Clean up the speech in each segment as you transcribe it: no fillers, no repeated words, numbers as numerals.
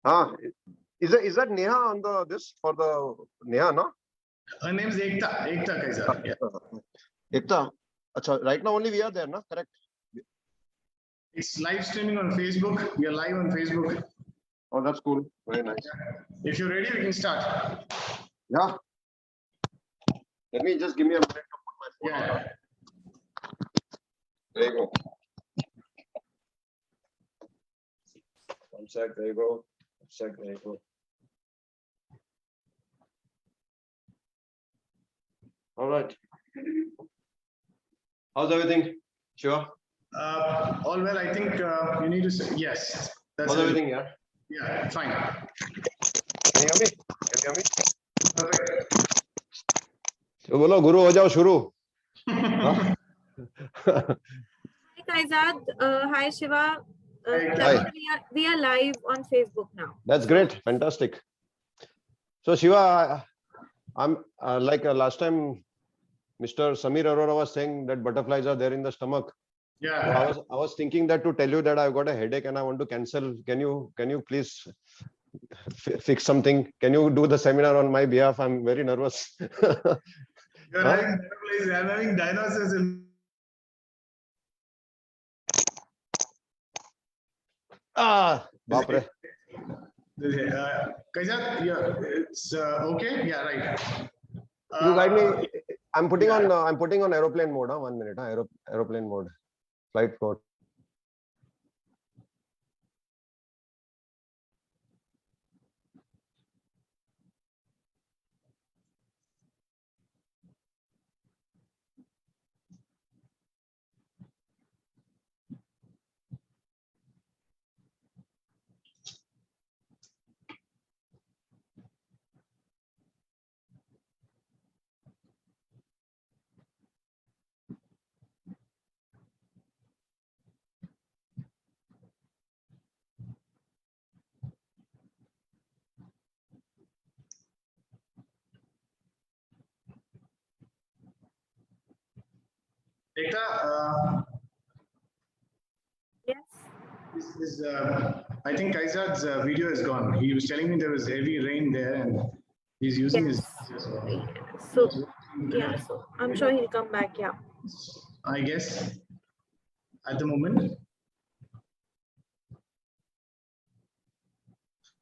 Ah, is that Neha on the this for the Neha, no? Her name is Ekta Kaizad. Yeah. Ekta. Achha, right now only we are there, no? Correct. It's live streaming on Facebook. We are live on Facebook. Oh, that's cool. Very nice. If you're ready, we can start. Yeah. Let me just give me a minute to put my phone on. Yeah. There you go. One sec, there you go. One sec, there you go. All right. How's everything? Sure. All well. I think you need to say yes. That's How's everything, yeah? Yeah, fine. Can you hear me? Can you hear me? Perfect. तो बोलो गुरु हो जाओ शुरू. Hi Kaizad, hi Shiva. Hi. We are live on Facebook now. That's great. Fantastic. So Shiva, I'm like last time Mr. Samir Arora was saying that butterflies are there in the stomach. Yeah. So I was thinking that to tell you that I've got a headache and I want to cancel. Can you please fix something? Can you do the seminar on my behalf? I'm very nervous. You're having butterflies. I'm having dinosaurs in. Bapre. Kaizad, yeah, it's okay. Yeah, right. You guide me. I'm putting on aeroplane mode. 1 minute. Aeroplane mode. Flight mode. Ekta, Yes. I think Kaizad's video is gone. He was telling me there was heavy rain there and he's using his. So I'm sure he'll come back. Yeah. I guess at the moment.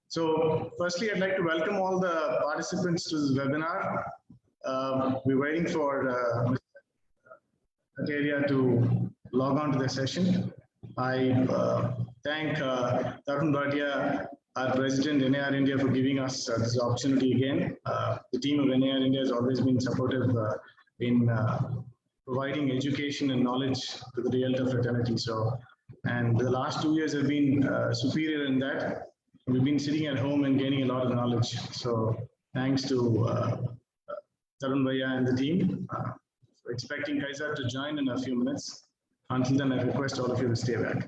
So firstly, I'd like to welcome all the participants to this webinar. We're waiting for Mr. Kateria to log on to the session. I thank Tarun Bhatia, our president, NAR India, for giving us this opportunity again. The team of NAR India has always been supportive in providing education and knowledge to the Realtor fraternity. So, and the last 2 years have been superior in that. We've been sitting at home and gaining a lot of knowledge. So, thanks to Tarun Bhaiya and the team. Expecting Kaizad to join in a few minutes. Until then, I request all of you to stay back.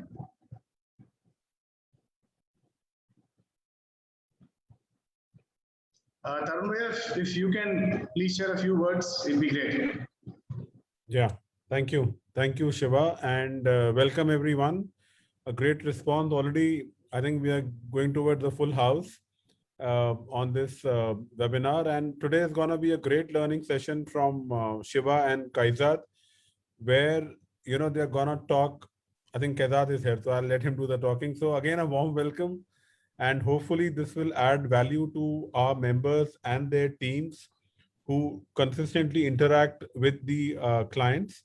Tarun Bhaiya, if you can please share a few words, it'd be great. Yeah, thank you. Thank you, Shiva, and welcome everyone. A great response already. I think we are going towards the full house on this webinar, and today is going to be a great learning session from Shiva and Kaizad, where they're going to talk. I think Kaizad is here, so I'll let him do the talking. So again, a warm welcome, and hopefully this will add value to our members and their teams who consistently interact with the clients.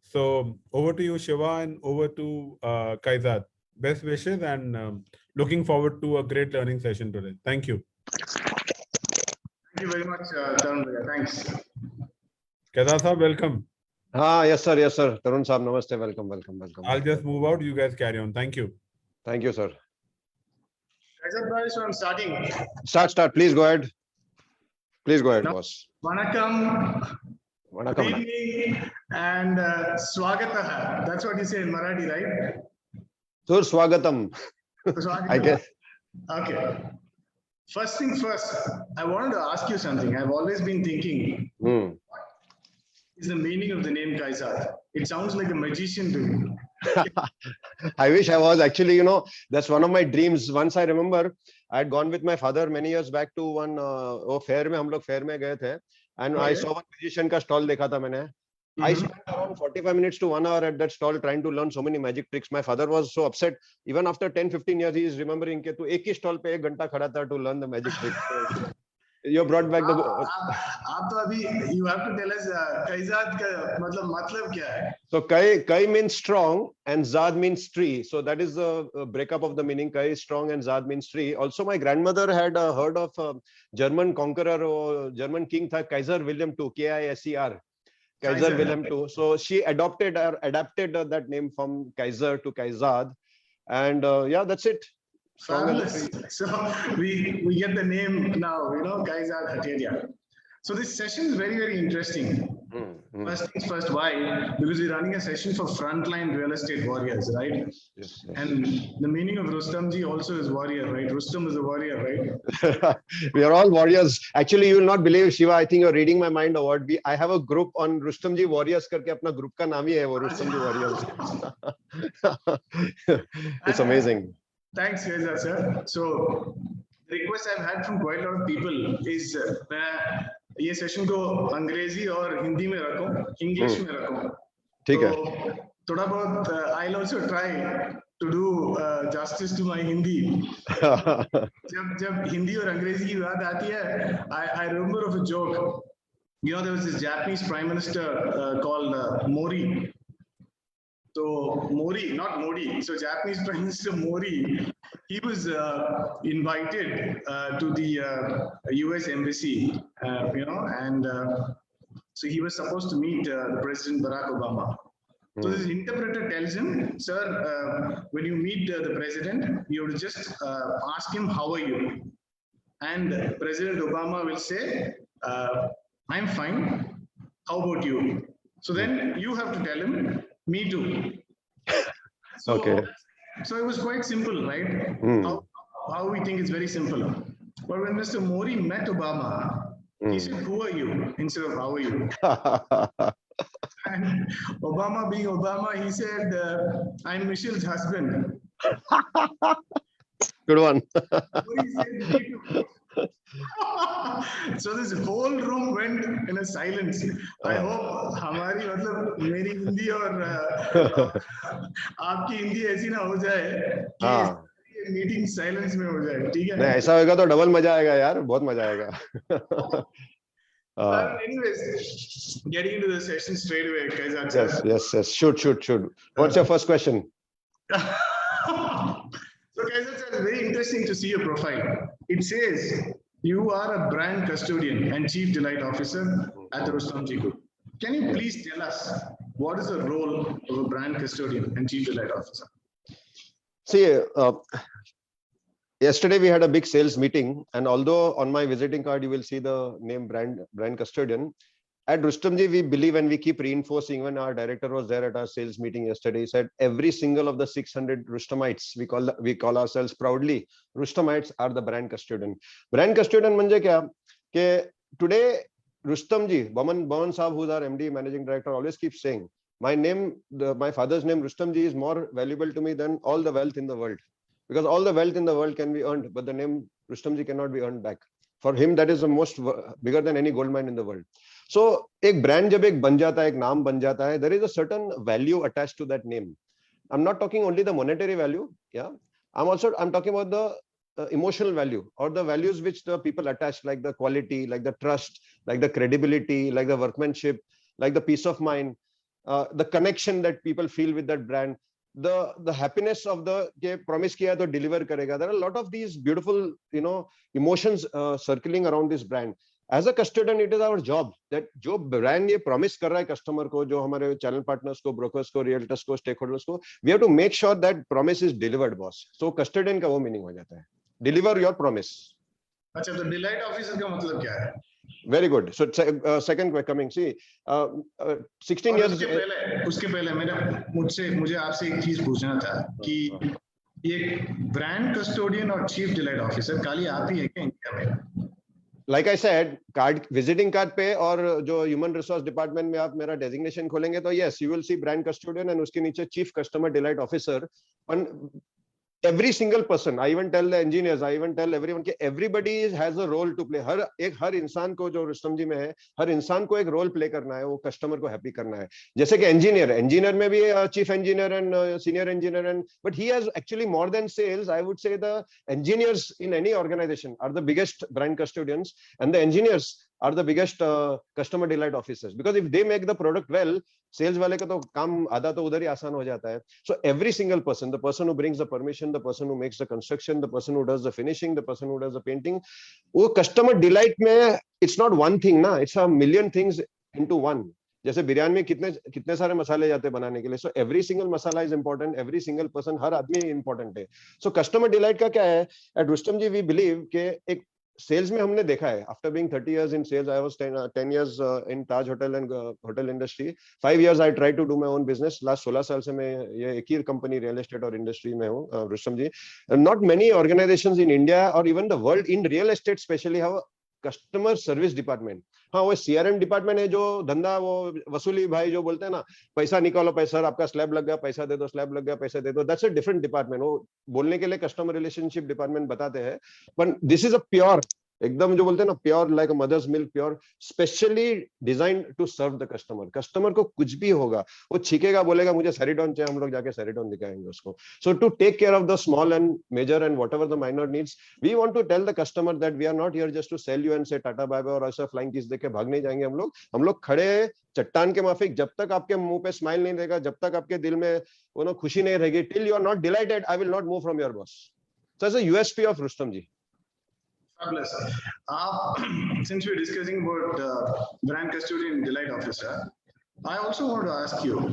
So over to you, Shiva, and over to Kaizad. Best wishes, and looking forward to a great learning session today. Thank you. Thank you very much, Tarun Bhaiya. Thanks. Kaizad sir, welcome. Yes, sir. Yes, sir. Tarun Saab, namaste. Welcome. I'll just move out. You guys carry on. Thank you. Thank you, sir. Kaizad bhai, so I'm starting. Start. Please go ahead. Boss. Vanakkam. Vanakkam. Good evening and swagataha. That's what you say in Marathi, right? Sur Swagatam. I guess. Okay. First thing first, I wanted to ask you something. I've always been thinking, what is the meaning of the name Kaizad? It sounds like a magician to me. I wish I was actually, that's one of my dreams. Once I remember I had gone with my father many years back to one वो fair में हम लोग fair में गए थे, and I Okay. saw one musician का stall देखा था मैंने. I spent around 45 minutes to 1 hour at that stall trying to learn so many magic tricks. My father was so upset. Even after 10-15 years, he is remembering कि तू एक ही stall पे 1 घंटा खड़ा था to learn the magic tricks. So, you brought back the. आप तो अभी you have to tell us काइजाद का मतलब क्या है? So kai means strong and zad means tree. So that is the breakup of the meaning. Kai is strong and zad means tree. Also, my grandmother had heard of German conqueror or German king tha Kaiser William II, K-I-S-E-R. Kaiser Wilhelm II. So she adapted that name from Kaiser to Kaizad, and yeah, that's it. Strong and Fabulous. tree. So we get the name now, Kaizad Hateria. So this session is very, very interesting. First things first, why? Because we're running a session for frontline real estate warriors, right? Yes. And the meaning of Rustamji also is warrior, right? Rustam is a warrior, right? We are all warriors. Actually, you will not believe, Shiva. I think you're reading my mind. A word. I have a group on Rustamji Warriors. करके अपना group का नाम ही है वो Rustamji Warriors. It's amazing. Thanks, Kaizad sir. So the request I've had from quite a lot of people is मैं ये session को अंग्रेजी और हिंदी में रखूं, इंग्लिश में रखूं. ठीक है. तो थोड़ा बहुत I'll also try to do justice to my Hindi. जब हिंदी और अंग्रेजी की बात आती है, I remember of a joke. There was this Japanese prime minister called Mori. So Mori, not Modi. So Japanese Prime Minister Mori, he was invited to the US embassy, and so he was supposed to meet President Barack Obama. So this interpreter tells him, sir, when you meet the president, you have to just ask him, how are you? And President Obama will say, I'm fine. How about you? So then you have to tell him, me too. So, Okay. So it was quite simple, right? How we think it's very simple. But when Mr. Modi met Obama, he said, who are you? Instead of how are you? And Obama being Obama, he said, I'm Michelle's husband. Good one. Modi said, "Me too." So this whole room went in a silence. I hope हमारी मेरी हिंदी और आपकी हिंदी ऐसी ना हो जाए कि meeting silence में हो जाए. ठीक है? नहीं, ऐसा होगा तो डबल मजा आएगा यार, बहुत मजा आएगा. Anyways, getting into the session straight away, Kaizad. Yes. Shoot. What's your first question? So Kaizad sir, it's very interesting to see your profile. It says you are a brand custodian and chief delight officer at the Rustamji Group. Can you please tell us what is the role of a brand custodian and chief delight officer? See, yesterday we had a big sales meeting, and although on my visiting card you will see the name brand custodian, at Rustamji we believe, and we keep reinforcing. When our director was there at our sales meeting yesterday, he said every single of the 600 Rustamites, we call ourselves proudly Rustamites, are the brand custodian. Brand custodian manje kya? Ke today Rustamji, Baman Sahab, who's our MD, managing director, always keeps saying, my father's name Rustamji is more valuable to me than all the wealth in the world. Because all the wealth in the world can be earned, but the name Rustamji cannot be earned back. For him, that is the most bigger than any gold mine in the world. So, एक brand जब एक बन जाता है, एक नाम बन जाता है, there is a certain value attached to that name. I'm not talking only the monetary value, yeah. I'm talking about the emotional value, or the values which the people attach, like the quality, like the trust, like the credibility, like the workmanship, like the peace of mind, the connection that people feel with that brand. The happiness of the promise kiya to deliver karega. There are a lot of these beautiful, emotions circling around this brand. As a custodian, it is our job that जो brand ये promise कर रहा है customer को, जो हमारे channel partners को, brokers को, realtors को, stakeholders को, we have to make sure that promise is delivered, boss. So custodian का वो meaning हो जाता है. Deliver your promise. अच्छा, तो delight officer का मतलब क्या है? Very good. So second coming, see, 16 years. उसके पहले मुझे आपसे एक चीज पूछना था कि ये brand custodian और chief delight officer खाली आप ही है क्या इंडिया में? Like I said, visiting card पे और जो human resource department में आप मेरा designation खोलेंगे तो yes, you will see brand custodian and उसके नीचे chief customer delight officer. every single person, I even tell the engineers, I even tell everyone कि everybody has a role to play. हर इंसान को जो रुस्तम जी में है, हर इंसान को एक रोल प्ले करना है, वो कस्टमर को हैप्पी करना है. जैसे कि इंजीनियर में भी chief engineer and senior engineer and but he has actually more than sales. I would say the engineers in any organization are the biggest brand custodians, and the engineers are the biggest customer delight officers, because if they make the product well, sales वाले का तो काम आधा तो उधर ही आसान हो जाता है. So every single person, the person who brings the permission, the person who makes the construction, the person who does the finishing, the person who does the painting, वो customer delight में it's not one thing ना, it's a million things into one. जैसे बिरयानी में कितने सारे मसाले जाते हैं बनाने के लिए. So every single masala is important, every single person, हर आदमी इंपॉर्टेंट है. सो कस्टमर डिलाइट का क्या है at Rustomjee, we believe के एक सेल्स में हमने देखा है, after being 30 years in sales, I was 10 years in Taj Hotel and hotel industry. 5 years I tried to do my own business. Last 16 साल से मैं ये एक ही कंपनी रियल एस्टेट और इंडस्ट्री में हूँ रुस्तम जी. Not many organizations in India or even the world in real estate especially have a customer service department. हाँ, वो सीआरएम डिपार्टमेंट है जो धंधा वो वसूली भाई जो बोलते हैं ना, पैसा निकालो, पैसा आपका स्लैब लग गया, पैसा दे दो, स्लैब लग गया, पैसा दे दो. That's a different department. वो बोलने के लिए कस्टमर रिलेशनशिप डिपार्टमेंट बताते हैं, but this is a pure, एकदम जो बोलते हैं ना, pure like a mother's milk, pure, specially design to serve the customer. Customer को कुछ भी होगा, वो छीकेगा, बोलेगा मुझे सेरिडॉन चाहिए, हम लोग जाके सेरिडॉन दिखाएंगे उसको. So to take care of the small and major and whatever the minor needs, we want to tell the customer that we are not here just to sell you and say tata bye bye और ऐसा flying kiss देके भाग नहीं जाएंगे हम लोग खड़े चट्टान के माफिक. जब तक आपके मुंह पे स्माइल नहीं रहेगा, जब तक आपके दिल में वो ना खुशी नहीं रहेगी, till you are not delighted, I will not move from your boss. So it's a USP of Rustam ji. Fabulous. Since we're discussing about brand custodian and delight officer, I also want to ask you,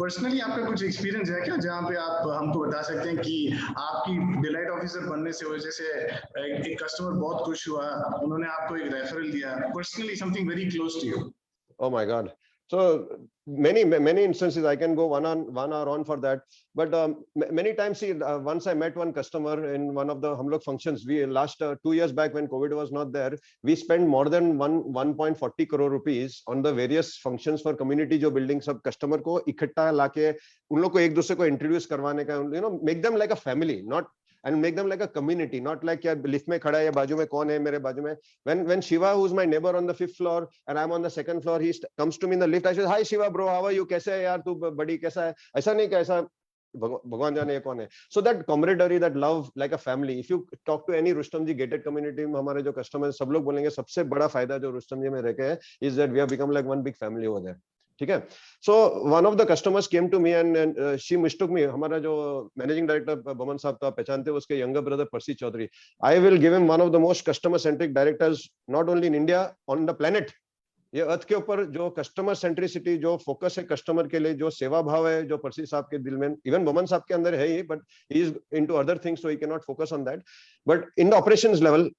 personally आपका कुछ experience है क्या जहाँ पे आप हमको बता सकते हैं कि आपकी delight officer बनने से वजह से एक customer बहुत खुश हुआ, उन्होंने आपको एक referral दिया, personally something very close to you? Oh my God. So many instances, I can go 1 hour on for that. But many times, see, once I met one customer in one of the hum log functions. We last 2 years back when COVID was not there, we spent more than 1.40 crore rupees on the various functions for community जो building सब customer को इकट्ठा लाके उन लोग को एक दूसरे को introduce करवाने का, make them like a family, not and make them like a community, not like यार लिफ्ट में खड़ा है, बाजू में कौन है मेरे बाजू में. When Shiva, who's my neighbor on the 5th floor and I'm on the 2nd floor, he comes to me in the lift. I say, hi Shiva bro, how are you? कैसे है यार तू, बड़ी कैसा है? ऐसा नहीं कैसा, भगवान जाने ये कौन है. So that camaraderie, that love like a family. If you talk to any Rustom ji gated community में हमारे जो customers सब लोग बोलेंगे सबसे बड़ा फायदा जो रुस्तम जी में रह के है is that we have become like one big family over there. ठीक है. So one of the customers came to me and she mistook me. हमारा जो मैनेजिंग डायरेक्टर बमन साहब तो आप पहचानते हो, उसके younger brother Percy Chaudhary. I will give him one of the most customer centric directors not only in India, on the planet. ये अर्थ के ऊपर जो कस्टमर सेंट्रिसिटी, जो फोकस है कस्टमर के लिए, जो सेवा भाव है जो पर्सी साहब के दिल में, इवन बमन साहब के अंदर है ही, but he is into other things so he can not focus on that. But in the operations level,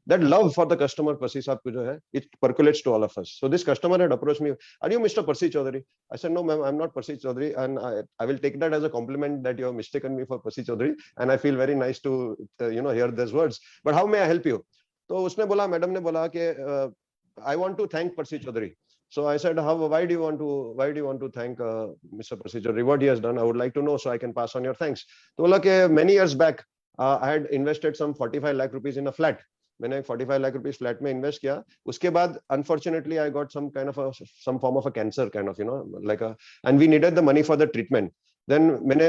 that love for the customer, Percy Saab ko jo hai, it percolates to all of us. So this customer had approached me, are you Mr. Percy Chaudhary? I said, no ma'am, I'm not Percy Chaudhary, and I will take that as a compliment that you have mistaken me for Percy Chaudhary, and I feel very nice to hear those words, but how may I help you? तो उसने बोला, madam ने बोला कि I want to thank Percy Chaudhary. So I said, why do you want to thank Mr. Percy Chaudhary? What he has done, I would like to know so I can pass on your thanks. तो बोला कि many years back I had invested some 45 lakh rupees in a flat. मैंने 45 lakh rupees flat में invest किया. उसके बाद unfortunately I got some form of a cancer kind of like and we needed the money for the treatment. Then मैंने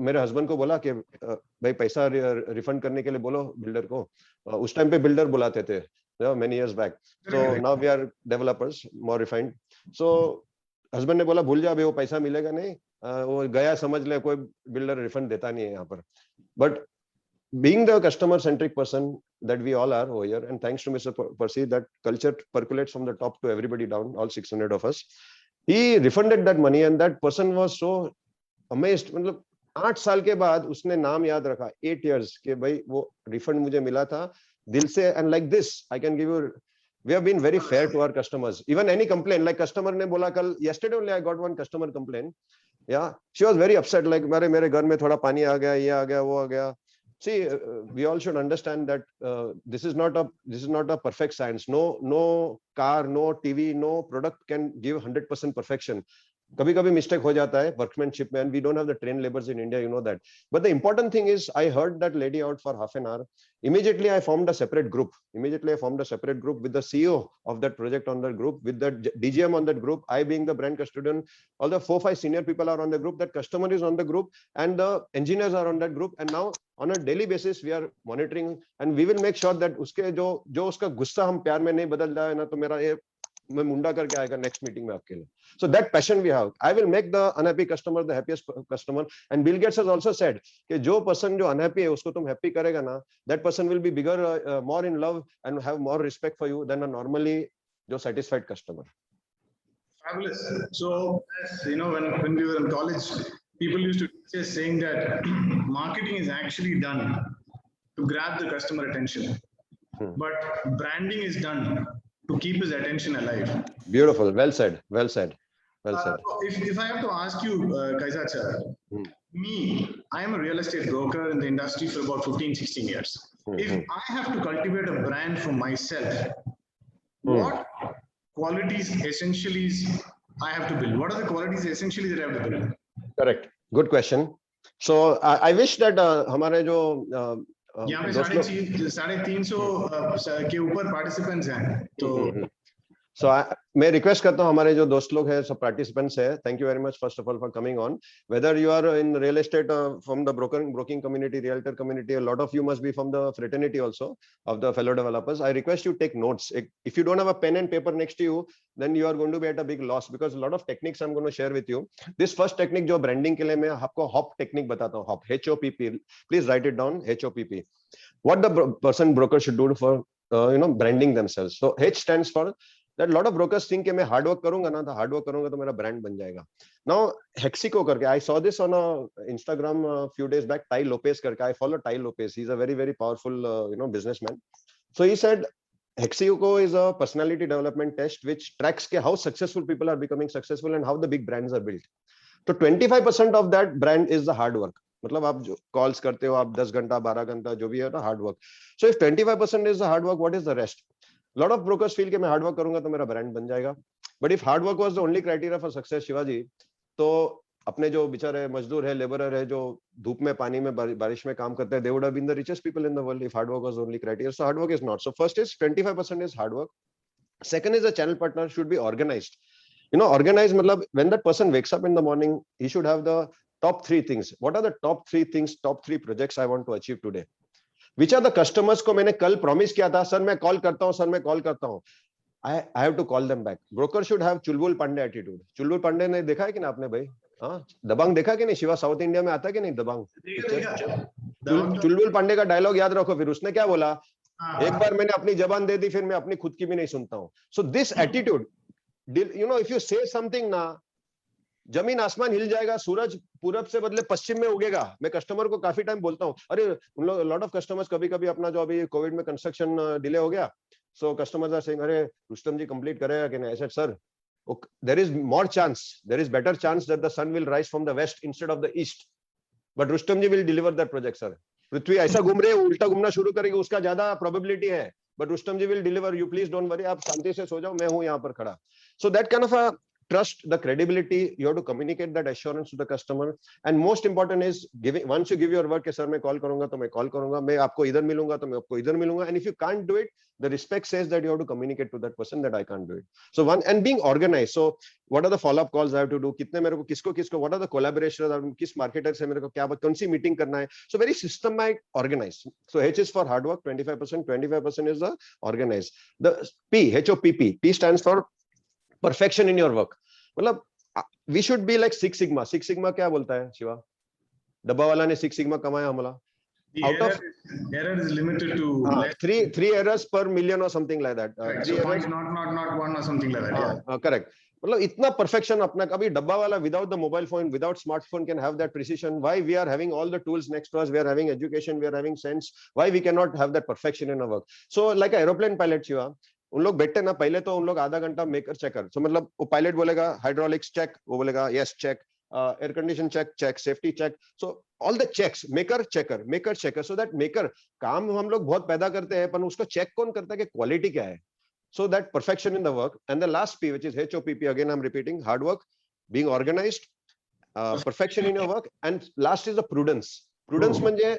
मेरे husband को बोला कि भाई पैसा रिफंड करने के लिए बोलो बिल्डर को. उस टाइम पे बिल्डर बुलाते थे many years back. So now we are developers, more refined. So husband ने बोला भूल जा, अभी वो पैसा मिलेगा नहीं, वो गया समझ ले, कोई बिल्डर रिफंड देता नहीं है यहाँ पर. But being the customer centric person that we all are over here, and thanks to Mr. Percy, that culture percolates from the top to everybody down, all 600 of us. He refunded that money and that person was so amazed. मतलब 8 साल के बाद उसने नाम याद रखा, 8 years के भाई वो रिफंड मुझे मिला था दिल से. And like this I can give you, we have been very fair to our customers. Even any complaint, like customer ने बोला कल, yesterday only I got one customer complaint. Yeah, she was very upset, like मेरे घर में थोड़ा पानी आ गया, ये आ गया, वो आ गया. See, we all should understand that this is not a perfect science. No car, no TV, no product can give 100% perfection. कभी कभी मिस्टेक हो जाता है वर्कमैनशिप में, and we don't have the train labours in India, you know that. But the important thing is I heard that lady out for half an hour. Immediately I formed a separate group. Immediately I formed a separate group with the CEO of that project on that group, with the DGM on that group, I being the brand custodian. All the 4-5 senior people are on the group, that customer is on the group, and the engineers are on that group. And now on a daily basis we are monitoring, and we will make sure that uske jo uska gussa hum pyar mein nahi badal jaye na, to mera ye मैं मुंडा करके आएगा next meeting में आपके लिए. So that passion we have. I will make the unhappy customer the happiest customer. And Bill Gates has also said कि जो person जो unhappy है उसको तुम happy करेगा ना, that person will be bigger, more in love and have more respect for you than a normally जो satisfied customer. Fabulous. So, as you know, when we were in college, people used to teach us saying that marketing is actually done to grab the customer attention, but branding is done to keep his attention alive. Beautiful. Well said. Well said. Well said. If I have to ask you, Kaizad sir, me, I am a real estate broker in the industry for about 15-16 years. If I have to cultivate a brand for myself, what qualities essentially I have to build? What are the qualities essentially that I have to build? Correct. Good question. So I wish that हमारे जो यहाँ पे 350 के ऊपर participants हैं, तो मैं request करता हूँ हमारे जो दोस्त लोग हैं, सब पार्टिसिपेंट्स है, thank you very much first of all for coming on. Whether you are in real estate from the broking community, realtor community, a lot of you must be from the fraternity also of the fellow developers. I request you take notes. If you don't have a pen and paper next to you, then you are going to be at a big loss, because a lot of techniques I'm going to share with you. This first technique जो branding के लिए मैं आपको HOP technique बताता हूँ. HOP, HOPP. Please write it down. HOPP. What the broker should do for branding themselves. So H stands for that. Lot of brokers think कि मैं hard work करूंगा ना, तो हार्ड वर्क करूंगा तो मेरा ब्रांड बन जाएगा. Now Hexico करके, I saw this on a Instagram few days back. Tai Lopez करके, I follow Tai Lopez. He's a very very powerful businessman. So he said Hexico is a personality development test which tracks के how successful people are becoming successful and how the big brands are built. So 25% of that brand is the hard work. मतलब आप जो calls करते हो, आप 10 घंटा 12 घंटा जो भी है ना, hard work. So if 25% is the hard work, what is the rest? Lot of brokers feel कि मैं हार्ड वर्क करूंगा तो मेरा ब्रांड बन जाएगा. But if hard work was the only criteria for success, Shivaji, तो अपने जो बेचारे मजदूर है, लेबरर है, जो धूप में पानी में बारिश में काम करते हैं, they would have been the richest people in the world if hard work was only criteria. So hard work is not. So first is 25% is hard work. Second is a channel partner should be organized. Organized matlab when that person wakes up in the morning, he should have the top 3 things. What are the top 3 things, top 3 projects I want to achieve today? Which are the customers को मैंने कल promise किया था, sir मैं call करता हूँ, sir मैं call करता हूँ. I have to call them back. Broker should have Chulbul Pandey attitude. चुलबुल पांडे ने देखा है कि ना आपने भाई? हाँ, दबंग देखा कि नहीं? शिवा साउथ इंडिया में आता है कि नहीं दबंग? चुलबुल पांडे का डायलॉग याद रखो. फिर उसने क्या बोला? एक बार मैंने अपनी जबान दे दी, फिर मैं अपनी खुद की भी नहीं सुनता हूँ. So this attitude, if you say something ना, जमीन आसमान हिल जाएगा, सूरज पूरब से बदले पश्चिम में उगेगा. मैं कस्टमर को काफी टाइम बोलता हूँ, अरे उन लोग लॉट ऑफ कस्टमर्स कभी-कभी अपना जो अभी कोविड में कंस्ट्रक्शन डिले हो गया, सो कस्टमर्स आर सेइंग, अरे रुस्तम जी कंप्लीट करेगा कि नहीं? I said, sir, there is more chance, there is better chance that the sun will rise from the west instead of the east, but Rustom ji will deliver that project, sir. पृथ्वी ऐसा घूम रही है, उल्टा घूमना शुरू करेगी, उसका ज्यादा प्रोबेबिलिटी है, but Rustam ji will deliver. You please don't worry, आप शांति से सो जाओ, मैं हूं यहाँ पर खड़ा. So that kind of a trust, the credibility, you have to communicate that assurance to the customer. And most important is giving, once you give your word कि सर मैं कॉल करूंगा तो मैं कॉल करूंगा, मैं आपको इधर मिलूंगा तो मैं आपको इधर मिलूंगा. And if you can't do it, the respect says that you have to communicate to that person that I can't do it. So one, and being organized. So what are the follow up calls I have to do? कितने मेरे को किसको what are the collaborations, किस marketer से मेरे को क्या कौन सी मीटिंग करना है? So very systematic, organized. So H is for hard work, 25%. 25% is the organized. The P, HOPP. P stands for perfection in your work. मतलब we should be like 6 sigma. 6 sigma क्या बोलता है शिवा? डब्बा वाला ने 6 sigma कमाया हमारा. Out of error is limited to three errors per million or something like that. Right. So point not one or something like that. Yeah. Correct. मतलब इतना perfection अपना, कभी डब्बा वाला without the mobile phone, without smartphone can have that precision. Why we are having all the tools next to us? We are having education, we are having sense. Why we cannot have that perfection in our work? So like an aeroplane pilot, Shiva, उन लोग बैठते ना, पहले तो उन लोग आधा घंटा मेकर चेकर. सो मतलब वो पायलट बोलेगा हाइड्रोलिक्स चेक, वो बोलेगा yes check, air condition check, safety check. So all the checks, maker checker. So that maker काम हम लोग बहुत पैदा करते हैं, पर उसको चेक कौन करता है कि क्वालिटी क्या है? So that perfection in the work. And the last P, which is HOPP, again I'm repeating, hard work, being organized, perfection in your work, and last is the prudence. Prudence म्हणजे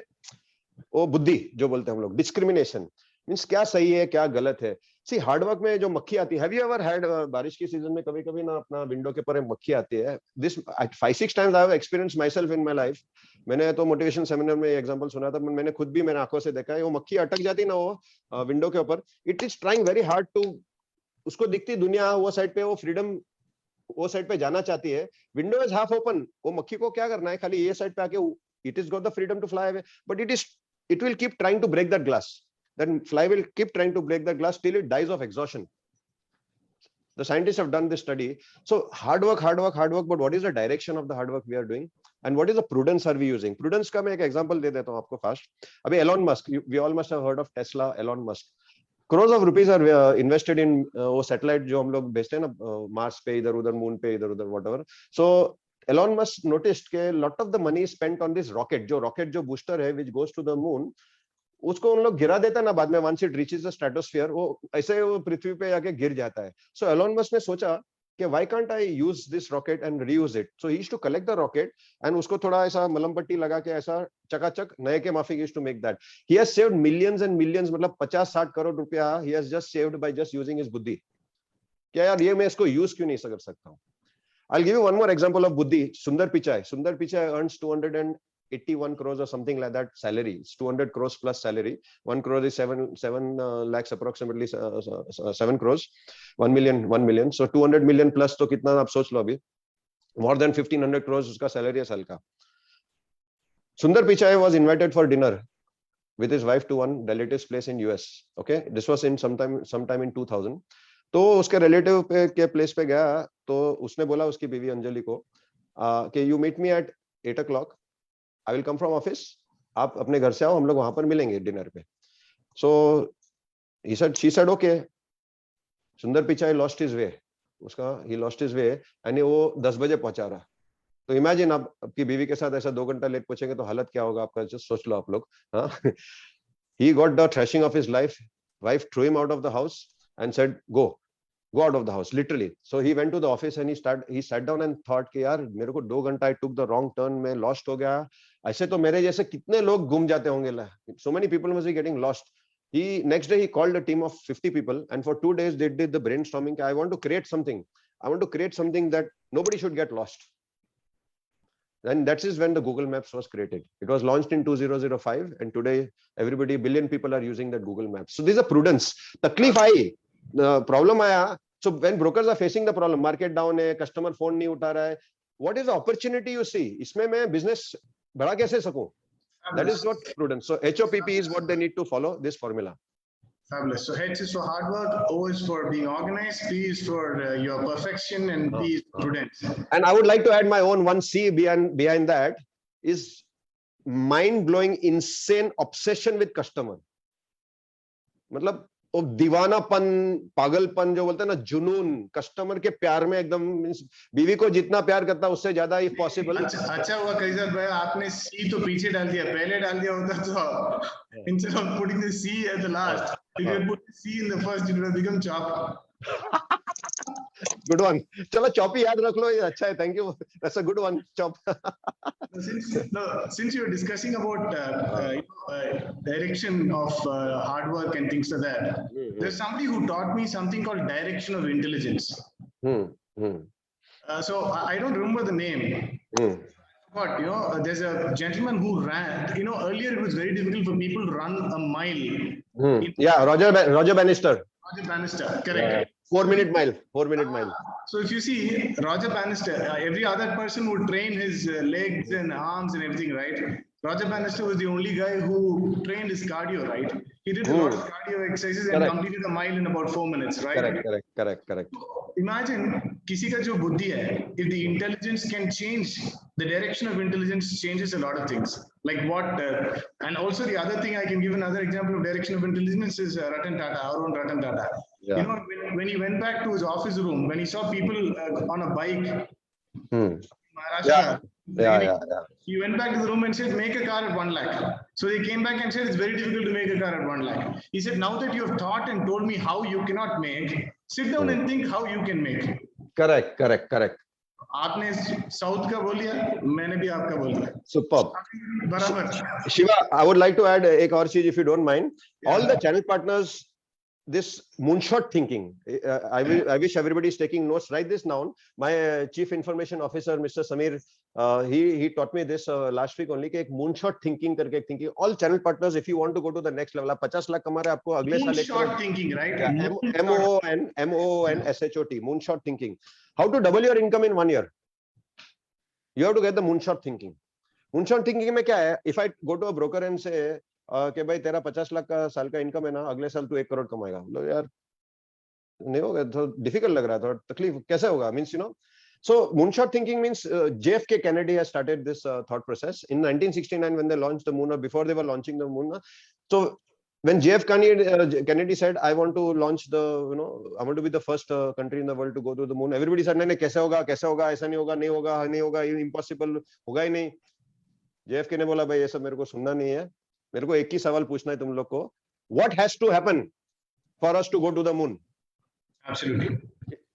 वो बुद्धि जो बोलते हैं हम लोग, discrimination means क्या सही है क्या गलत है. See, hard work में जो मक्खी आती है, have you ever had बारिश की सीजन में कभी कभी ना अपना विंडो के पर एक मक्खी आती है. This 5-6 times I have experienced myself in my life. मैंने तो मोटिवेशन सेमिनार में एग्जांपल सुना था, मैंने खुद भी मेरे आंखों से देखा है. वो मक्खी अटक जाती ना वो विंडो के ऊपर, it is trying very hard to, उसको दिखती दुनिया वो साइड पे, वो फ्रीडम वो साइड पे जाना चाहती है. विंडो इज हाफ ओपन, वो मक्खी को क्या करना है, खाली ये साइड पे आके it is got the freedom to fly away, but it will keep trying to break that glass. That fly will keep trying to break that glass till it dies of exhaustion. The scientists have done this study. So hard work, but what is the direction of the hard work we are doing? And what is the prudence are we using? Prudence का मैं एक example दे देता हूँ आपको fast. अभी Elon Musk, we all must have heard of Tesla, Elon Musk. Crores of rupees are invested in वो satellite जो हम लोग भेजते हैं ना Mars पे, इधर उधर, moon पे, इधर उधर, whatever. So Elon Musk noticed के lot of the money is spent on this rocket, जो rocket जो booster है which goes to the moon, उसको उन लोग गिरा देता है ना बाद में, once it reaches the stratosphere, वो ऐसे वो पृथ्वी पे आके गिर जाता है. So Elon Musk ने सोचा कि why can't I use this rocket and reuse it? So he used to collect the rocket and उसको थोड़ा ऐसा मलम पट्टी लगा के ऐसा चकाचक नए के माफिक used to make that. He has saved millions and millions, मतलब 50-60 करोड़ रुपया he has just saved by just using his बुद्धि. क्या यार ये मैं इसको यूज क्यों नहीं कर सकता हूँ? I'll give you one more example of buddhi. Sundar Pichai. Sundar Pichai earns 281 crores or something like that salary. It's 200 crores plus salary. 1 crore is 7 lakhs, approximately 7 crores. 1 million. So 200 million plus तो कितना आप सोच लो अभी? More than 1500 crores उसका salary है साल का. Sundar Pichai was invited for dinner with his wife to one relative's place in US. Okay, this was in sometime in 2000. तो उसके रिलेटिव के प्लेस पे गया, तो उसने बोला उसकी बीवी अंजलि को कि you meet me at 8 o'clock, I will come from office, आप अपने घर से आओ, हम लोग वहां पर मिलेंगे डिनर पे. So she said okay. Sundar Pichai lost his way, he lost his way and वो 10 बजे पहुंचा रहा. तो इमेजिन आप आपकी बीवी के साथ ऐसा 2 घंटा लेट पहुंचेंगे तो हालत क्या होगा आपका, जस्ट सोच लो आप लोग. He got the thrashing of his life. Wife threw him out of the house and said go out of the house, literally. So he went to the office and he sat down and thought कि यार मेरे को 2 घंटा I took the wrong turn, मैं lost हो गया. ऐसे तो मेरे जैसे कितने लोग गुम जाते होंगे. So many people must be getting lost. Next day he called a team of 50 people and for 2 days they did the brainstorming. I want to create something. I want to create something that nobody should get lost. And that is when the Google Maps was created. It was launched in 2005 and today everybody, billion people are using that Google Maps. So this is a prudence. तकलीफ आई, problem आया. So when brokers are facing the problem, market down है, customer phone नहीं उठा रहा है, what is the opportunity you see? इसमें मैं business बढ़ा कैसे सकूं? That is what prudence. So HOPP is what they need to follow, this formula. Fabulous. So H is for hard work, O is for being organized, P is for your perfection, and P is prudence. And I would like to add my own one C behind that is mind-blowing, insane obsession with customer. मतलब वो दीवानापन, पागलपन जो बोलते हैं ना, जुनून, customer के प्यार में एकदम, बीवी को जितना प्यार करता है उससे ज्यादा इफ पॉसिबल. अच्छा हुआ कैसर भाई आपने सी तो पीछे डाल दिया, पहले डाल दिया होता तो instead of putting the C at the last, if you put the C in the first, it would have become chop. Good one. चलो चॉप ही याद रख लो, ये अच्छा है. Thank you. That's a good one. Chop. Since you were discussing about direction of hard work and things like that, there's somebody who taught me something called direction of intelligence. So I don't remember the name. But there's a gentleman who ran. Earlier it was very difficult for people to run a mile. Yeah, Roger Bannister. Roger Bannister, correct. 4-minute mile. So if you see Roger Bannister, every other person would train his legs and arms and everything, right? Roger Bannister was the only guy who trained his cardio, right? He did a lot of cardio exercises and completed a mile in about 4 minutes, right? Correct. Imagine किसी का जो बुद्धि है, if the intelligence can change, the direction of intelligence changes a lot of things. Like what, and also the other thing, I can give another example of direction of intelligence is Ratan Tata, our own Ratan Tata. Yeah. When he went back to his office room, when he saw people on a bike, Maharashtra, he went back to the room and said, make a car at 1 lakh. So they came back and said, it's very difficult to make a car at 1 lakh. He said, now that you have taught and told me how you cannot make, sit down and think how you can make. Correct. आपने south का बोल दिया, मैंने भी आपका बोल दिया, Superb. बराबर। Shiva, I would like to add एक और चीज, if you don't mind. All the Yeah. channel partners, this moonshot thinking. I wish everybody is taking notes. Write this down. My Chief Information Officer, Mr. Samir, he taught me this last week only. कि एक moonshot thinking करके एक thinking. All channel partners, if you want to go to the next level, आप 50 लाख कमा रहे हैं, आपको अगले साल Moonshot thinking, right? MOONSHOT, moonshot thinking. How to double your income in 1 year? You have to get the moonshot thinking. Moonshot thinking में क्या है? If I go to a broker and say कि भाई तेरा 50 लाख का साल का इनकम है ना, अगले साल तू 1 करोड़ कमाएगा, बोलो यार नहीं होगा, तो डिफिकल्ट लग रहा है, थोड़ा तकलीफ, कैसे होगा? Means you know. So moonshot thinking means JFK Kennedy has started this thought process in 1969 when they launched the moon, or before they were launching the moon. So when Kennedy said, I want to launch the, I want to be the first country in the world to go to the moon, everybody said नहीं कैसे होगा, ऐसा नहीं होगा, नहीं होगा, impossible, होगा ही नहीं. JFK ने बोला भाई ये सब मेरे को सुनना नहीं है, मेरे को एक ही सवाल पूछना है तुम लोग को, what has to happen for us to go to the moon? Absolutely.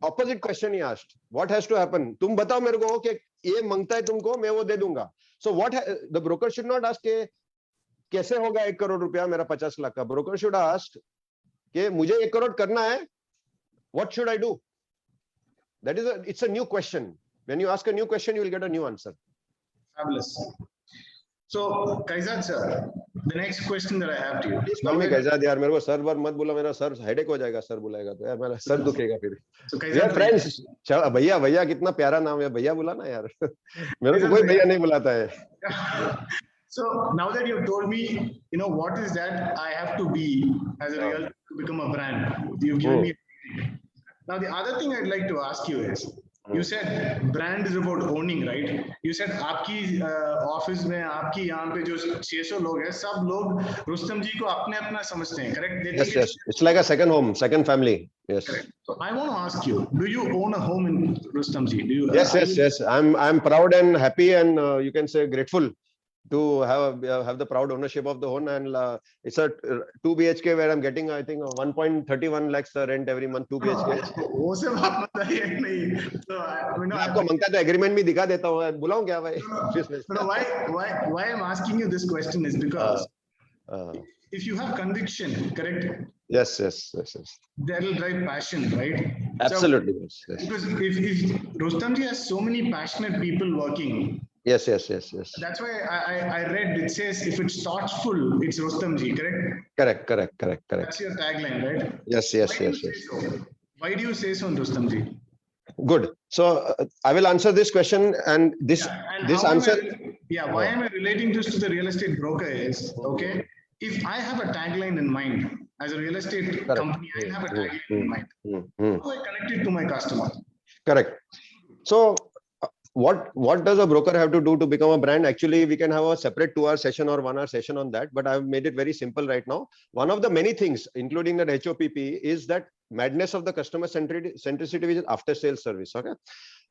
Opposite question he asked, what has to happen? तुम बताओ मेरे को कि ये मांगता है तुमको, मैं वो दे दूंगा. So what the broker should not ask के कैसे होगा 1 करोड़ रुपया मेरा 50 लाख का. Broker should ask कि मुझे 1 करोड़ करना है, what should I do? That is it's a new question. When you ask a new question, you will get a new answer. Fabulous. So, Kaizad sir, the next question that I have to you. Please call me Kaizad यार, मेरे को sir वर मत बोला, मेरा sir headache हो जाएगा sir बुलाएगा तो यार, मेरा सर दुखेगा फिर. So, We are friends. भैया भैया कितना प्यारा नाम है, भैया बुला ना यार. मेरे को कोई भैया नहीं बुलाता है. So now that you've told me, what is that I have to be as a real to become a brand, you've given me. Now the other thing I'd like to ask you is, you said brand is about owning, right? You said आपकी office में आपकी यहाँ पे जो 600 लोग हैं, सब लोग रुस्तम जी को अपने अपना समझते हैं, correct? Yes. It's like a second home, second family. Yes. Correct. So I want to ask you, do you own a home in Rustom ji? Do you? Yes. I'm proud and happy, and you can say grateful to have the proud ownership of the home, and it's a 2 BHK where I'm getting, I think, 1.31 lakhs rent every month. 2 BHK. वो सब आप बताइए नहीं. So आपको मांगता तो agreement भी दिखा देता हूँ, बुलाऊं क्या भाई? Why I'm asking you this question is because if you have conviction, correct? Yes. That will drive passion, right? Absolutely. So, yes. Because if Rustom ji has so many passionate people working. Yes. That's why I read it says if it's thoughtful, it's Rustom ji, correct? Correct. That's your tagline, right? Yes. Why do you say so, Rustom ji? Good. So I will answer this question, and this answer. Why am I relating this to the real estate broker is, okay, if I have a tagline in mind as a real estate company, I have a tagline in mind. How do I connect it to my customer? Correct. So what does a broker have to do to become a brand? Actually, we can have a separate 2-hour session or 1-hour session on that, but I've made it very simple right now. One of the many things, including that HOPP, is that madness of the customer centricity, which is after sales service. Okay.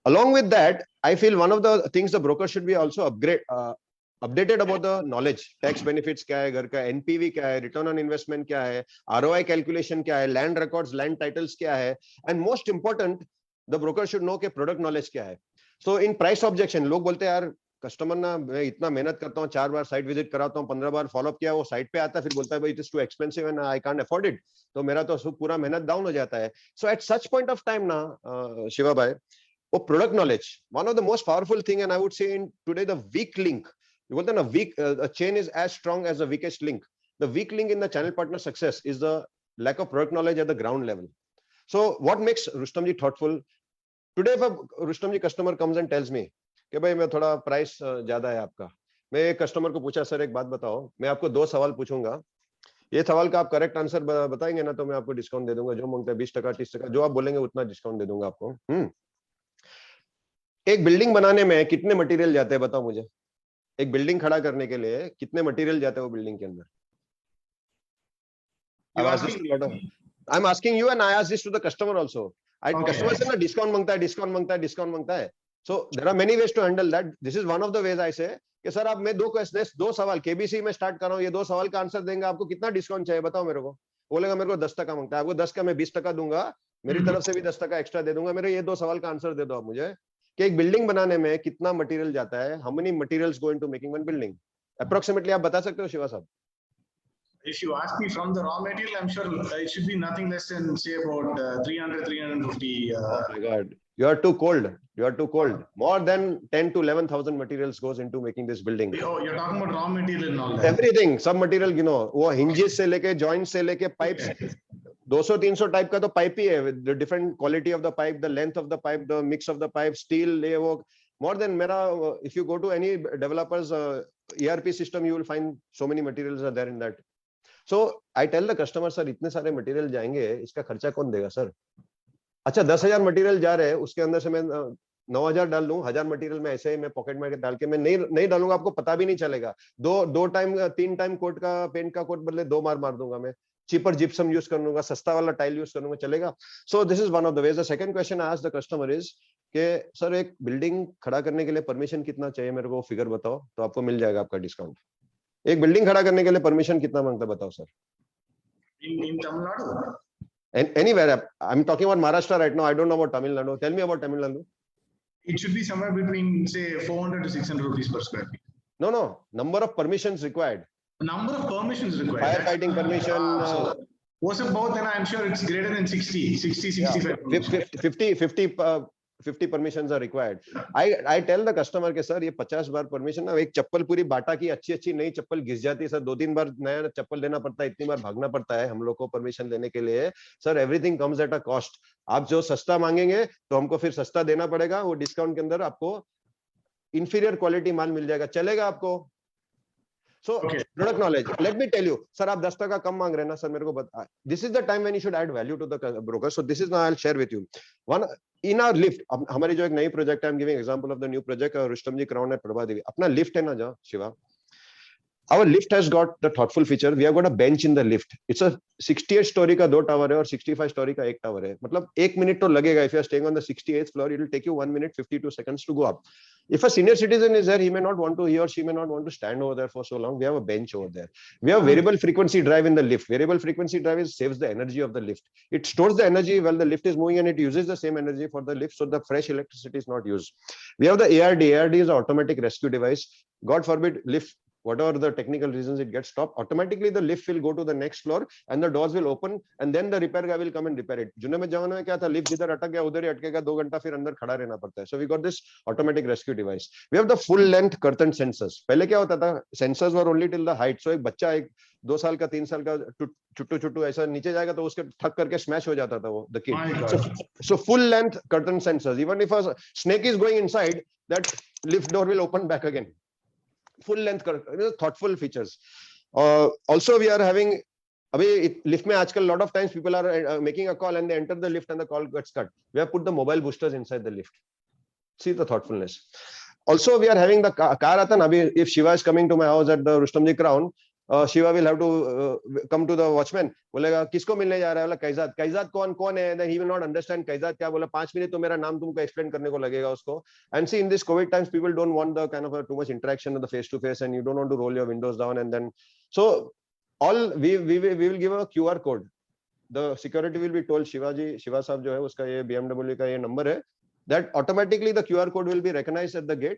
Along with that, I feel one of the things the broker should be also updated about the knowledge. Tax benefits क्या है, घर का NPV क्या है, return on investment क्या है, ROI calculation क्या है, land records, land titles क्या है, and most important, the broker should know के product knowledge क्या है. So in price objection, लोग बोलते हैं यार कस्टमर ना, मैं इतना मेहनत करता हूँ, 4 बार साइट विजिट कराता हूँ, 15 बार फॉलोअप किया, वो साइट पे आता है, फिर बोलता है भाई it is too expensive and I can't afford it, तो मेरा तो पूरा मेहनत डाउन हो जाता है. So at such point of time ना शिवा भाई, वो product knowledge, one of the most powerful thing, and I would say in today the weak link, बोलते हैं ना weak chain is as strong as the weakest link. The weak link in the channel partner success is the lack of product knowledge at the ground level. So what makes Rustom ji thoughtful? Today if a Rustom ji customer comes and tells me कि भाई मैं थोड़ा price ज्यादा है आपका, मैं एक customer को पूछा सर एक बात बताओ, मैं आपको 2 सवाल पूछूंगा, ये सवाल का आप करेक्ट आंसर बताएंगे ना तो मैं आपको डिस्काउंट दे दूंगा, जो मांगता है 20% 30%, जो आप बोलेंगे उतना डिस्काउंट दे दूंगा आपको. एक बिल्डिंग बनाने में कितने मटेरियल जाते हैं बताओ मुझे? एक बिल्डिंग खड़ा करने के लिए कितने मटेरियल जाते हैं वो बिल्डिंग के अंदर? I'm asking you and I ask this to the customer also. Customer से ना डिस्काउंट मांगता है. So there are many ways to handle that. This is one of the ways I say कि सर आप मैं 2 सवाल KBC में start कर रहा हूँ, ये 2 सवाल का आंसर देंगे, आपको कितना डिस्काउंट चाहिए बताओ मेरे को? बोलेगा मेरे को 10% मांगता है, आपको 10 का मैं 20% दूंगा, मेरी तरफ से भी 10% एक्स्ट्रा दे दूंगा, मेरे ये 2 सवाल का आंसर दे दो आप मुझे. कि एक बिल्डिंग बनाने में कितना मटेरियल जाता है, how many materials go into making one building? Approximately आप बता सकते हो शिवा साहब? If you ask me from the raw material, I'm sure it should be nothing less than say about 300, 350. Oh my God, you are too cold. You are too cold. More than 10 to 11,000 materials goes into making this building. Oh, you're talking about raw material and all that. Everything, सब material गिनो, वो hinges से लेके joints से लेके pipes, 200-300 type का तो pipe ही है, with the different quality of the pipe, the length of the pipe, the mix of the pipe, steel, ये वो more than मेरा, if you go to any developers ERP system, you will find so many materials are there in that. So I tell the customer, sir, इतने सारे material जाएंगे, इसका खर्चा कौन देगा सर? अच्छा 10,000 मटेरियल जा रहे हैं, उसके अंदर से मैं 9,000 डाल दूं, 1,000 मटेरियल में ऐसे ही मैं पॉकेट में डाल के मैं नहीं डालूंगा, आपको पता भी नहीं चलेगा। 3 टाइम कोट का पेंट का कोट बदले 2 बार मार दूंगा मैं, चीपर जिप्सम यूज कर लूंगा, सस्ता वाला टाइल यूज करूंगा, चलेगा? So this is one of the ways. The second question I asked the customer is कि सर एक बिल्डिंग खड़ा करने के लिए परमिशन कितना चाहिए, मेरे को फिगर बताओ तो आपको मिल जाएगा आपका डिस्काउंट। एक बिल्डिंग खड़ा करने के लिए परमिशन कितना मांगता है बताओ sir? In Tamil Nadu? And anywhere, I'm talking about Maharashtra right now. I don't know about Tamil Nadu. Tell me about Tamil Nadu. It should be somewhere between say 400 to 600 rupees per square feet. No. Number of permissions required. Number of permissions required. Firefighting permission. What's about then? I'm sure it's greater than 60, 65. Yeah, 50 permissions are required. I tell the customer के sir ये 50 बार permission ना, एक चप्पल पूरी बाटा की अच्छी नई चप्पल घिस जाती है सर, 2-3 बार नया चप्पल लेना पड़ता है, इतनी बार भागना पड़ता है हम लोग को परमिशन लेने के लिए। Sir everything comes at a cost. आप जो सस्ता मांगेंगे तो हमको फिर सस्ता देना पड़ेगा, वो डिस्काउंट के अंदर आपको इंफीरियर क्वालिटी माल मिल जाएगा, चलेगा आपको? So product knowledge, let me tell you, sir, आप 10 टका कम मांग रहे हैं ना सर, मेरे को बता, this is the time when you should add value to the broker. So this is now I'll share with you. One in our lift, हमारी जो एक नई प्रोजेक्ट है, I'm giving example of the new project, Rustomjee crown at Prabha Devi, अपना lift है ना जहाँ Shiva, our lift has got the thoughtful feature. We have got a bench in the lift. It's a 68 story का 2 टावर है और 65 story का 1 tower है, मतलब 1 मिनट तो लगेगा। If you are staying on the 68th floor, it will take you 1 minute 52 seconds to go up. If a senior citizen is there, he or she may not want to stand over there for so long. We have a bench over there. We have variable frequency drive in the lift. Variable frequency drive saves the energy of the lift. It stores the energy while the lift is moving and it uses the same energy for the lift, so the fresh electricity is not used. We have the ARD. ARD is an automatic rescue device. God forbid lift, whatever the technical reasons it gets stopped, automatically the lift will go to the next floor and the doors will open and then the repair guy will come and repair it. जुने में जमाने में क्या था, lift जिधर अटक गया उधर ही अटकेगा, 2 घंटा फिर अंदर खड़ा रहना पड़ता है. So we got this automatic rescue device. We have the full length curtain sensors. पहले क्या होता था, sensors were only till the height. So एक बच्चा एक 2 साल का 3 साल का छुट्टू ऐसा नीचे जाएगा तो उसके ठक करके smash हो जाता था वो, the kid. So full length curtain sensors. Even if a snake is going inside, that lift door will open back again. Full length thoughtful features. Also we are having, abhi lift mein aajkal lot of times people are making a call and they enter the lift and the call gets cut. We have put the mobile boosters inside the lift. See the thoughtfulness. Also we are having the car aata na, abhi if Shiva is coming to my house at the Rustomjee Crown, Shiva will have to come to the watchman. बोलेगा किसको मिलने जा रहा है, बोला कैजात. कैजात कौन है? Then he will not understand कैजात क्या बोला. 5 मिनट तो मेरा नाम तुमको explain करने को लगेगा उसको. And see, in this COVID times, people don't want the kind of too much interaction of the face to face, and you don't want to roll your windows down and then. So all we will give a QR code. The security will be told Shiva साहब जो है उसका ये BMW का ये number है. That automatically the QR code will be recognized at the gate.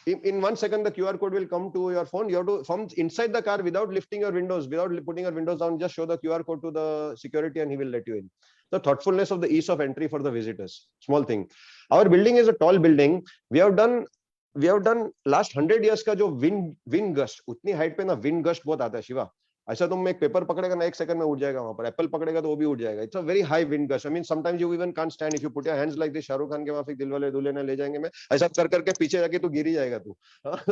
In 1 second, the QR code will come to your phone. You have to, from inside the car, without lifting your windows, without putting your windows down, just show the QR code to the security and he will let you in. The thoughtfulness of the ease of entry for the visitors. Small thing. Our building is a tall building. We have done last 100 years का जो wind gust, उतनी height पे ना wind gust बहुत आता है शिवा. ऐसा तुम एक पेपर पकड़ेगा ना 1 सेकंड में उड़ जाएगा वहां पर. एप्पल पकड़ेगा तो वो भी उड़ जाएगा. It's a very high wind gust. I mean sometimes you even can't stand if you put your hands like this. Shahrukh Khan के वहां पे दिलवाले दुल्हनिया ले जाएंगे में ऐसा कर करके पीछे जाके तू गिर ही जाएगा तू.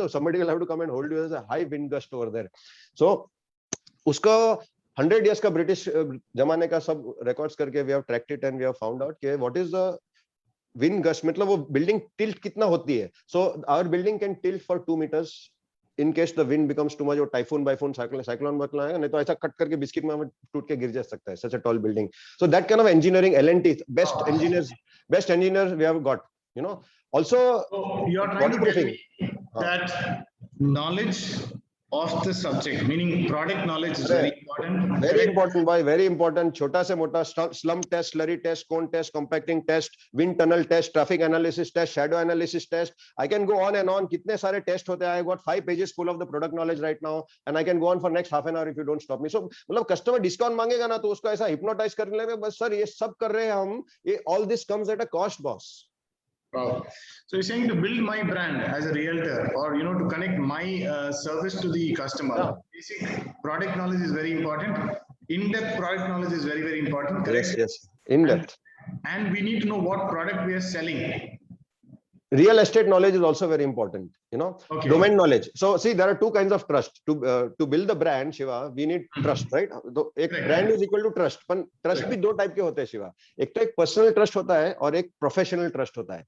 somebody will have to come and hold you. As a high wind gust over there. So उसका 100 years का ब्रिटिश जमाने का सब रिकॉर्ड्स करके we have tracked it and we have found out कि what is the wind gust, मतलब वो building tilt कितना होती है. So our building can tilt for 2 meters in case the wind becomes too much or typhoon cyclone आएगा, नहीं तो ऐसा कट करके बिस्किट में टूट के गिर जा सकता है. Such a tall building. So that kind of engineering, L&T, best engineers we have got, you know. Also you are trying to tell me that knowledge of the subject, meaning product knowledge is very important. Very important, boy. Very important. छोटा से मोटा slump test, slurry test, cone test, compacting test, wind tunnel test, traffic analysis test, shadow analysis test. I can go on and on. कितने सारे test होते हैं? I got 5 pages full of the product knowledge right now, and I can go on for next half an hour if you don't stop me. So मतलब customer discount मांगेगा ना तो उसको ऐसा hypnotize करने लगे बस सर ये सब कर रहे हैं हम. ये all this comes at a cost, boss. Wow. So you're saying to build my brand as a realtor, or to connect my service to the customer. Yeah. Basic product knowledge is very important. In-depth product knowledge is very, very important. Correct? Yes. In depth. And we need to know what product we are selling. Real estate knowledge is also very important. Okay. Domain knowledge. So see, there are two kinds of trust. To build the brand, Shiva, we need trust, right? तो एक Correct. brand is equal to trust. पर trust भी दो type के होते हैं, Shiva. एक तो एक personal trust होता है और एक professional trust होता है.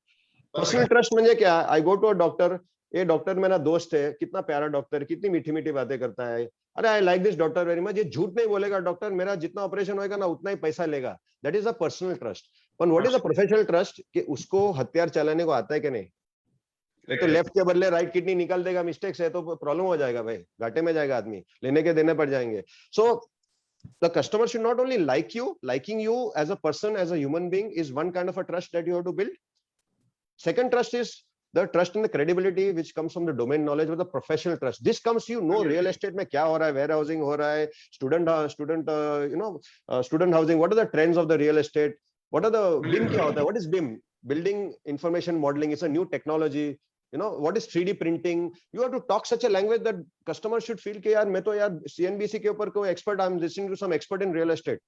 Personal trust म्हणजे क्या? I go to a doctor. ये डॉक्टर मेरा दोस्त है, कितना प्यारा डॉक्टर, कितनी मीठी मीठी बातें करता है. अरे I like this doctor very much. ये झूठ नहीं बोलेगा डॉक्टर, मेरा जितना ऑपरेशन होएगा ना उतना ही पैसा लेगा. That is a personal trust. पर what is a professional trust? कि उसको हथियार चलाने को आता है कि नहीं. ये तो लेफ्ट के बदले राइट किडनी निकाल देगा मिस्टेक से तो प्रॉब्लम हो जाएगा भाई, घाटे में जाएगा आदमी, लेने के देने पड़ जाएंगे. So the customer should not only like you, liking you as a person, as a human being is one kind of a trust that you have to build. Second trust is the trust and the credibility which comes from the domain knowledge with the professional trust. This comes real estate में क्या हो रहा है, warehousing हो रहा है, student housing, what are the trends of the real estate, what are the BIM क्या होता है, what is BIM, building information modeling, it's a new technology. What is 3D printing? You have to talk such a language that customers should feel कि यार मैं तो यार CNBC के ऊपर कोई expert, I'm listening to some expert in real estate.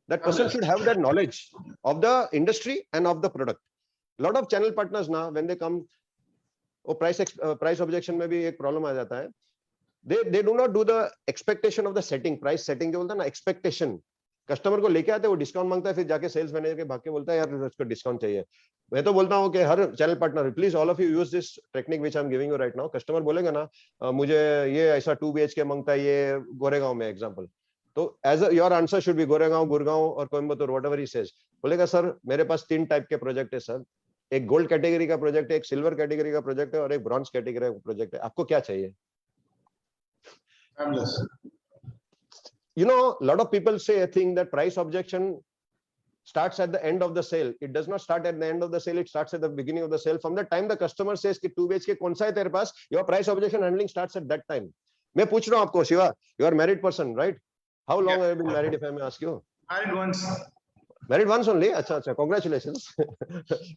That person should have that knowledge of the industry and of the product. Lot of channel partners now when they come, price objection में भी एक problem आ जाता है. They do not do the expectation of the setting, price setting जो बोलता है ना, expectation. Customer को लेके आते हैं, वो डिस्काउंट मांगता है, फिर जाके सेल्स मैनेजर के भाग के बोलता है यार उसको डिस्काउंट चाहिए. मैं तो बोलता हूँ कि हर channel partner please all of you use this technique which I am giving you right now. Customer बोलेगा ना मुझे ये ऐसा 2 BHK मांगता है, ये गोरेगांव में एग्जांपल, तो as your answer should be Goregaon, Gurgaon और कोयम्बतूर, व्हाटएवर ही सेज. बोलेगा सर मेरे पास 3 टाइप के प्रोजेक्ट है सर, एक गोल्ड कैटेगरी का प्रोजेक्ट है, एक सिल्वर कैटेगरी का प्रोजेक्ट है और एक ब्रॉन्ज कैटेगरी का प्रोजेक्ट है, आपको क्या चाहिए? A lot of people say a thing that price objection starts at the end of the sale. It does not start at the end of the sale, it starts at the beginning of the sale. From the time the customer says कि 2 BHK कौन सा है तेरे पास, your price objection handling starts at that time. मैं पूछ रहा हूँ आपको, Shiva, you are married person, right? How long have you been married, if I may ask you? Married once. Married once only? अच्छा, congratulations.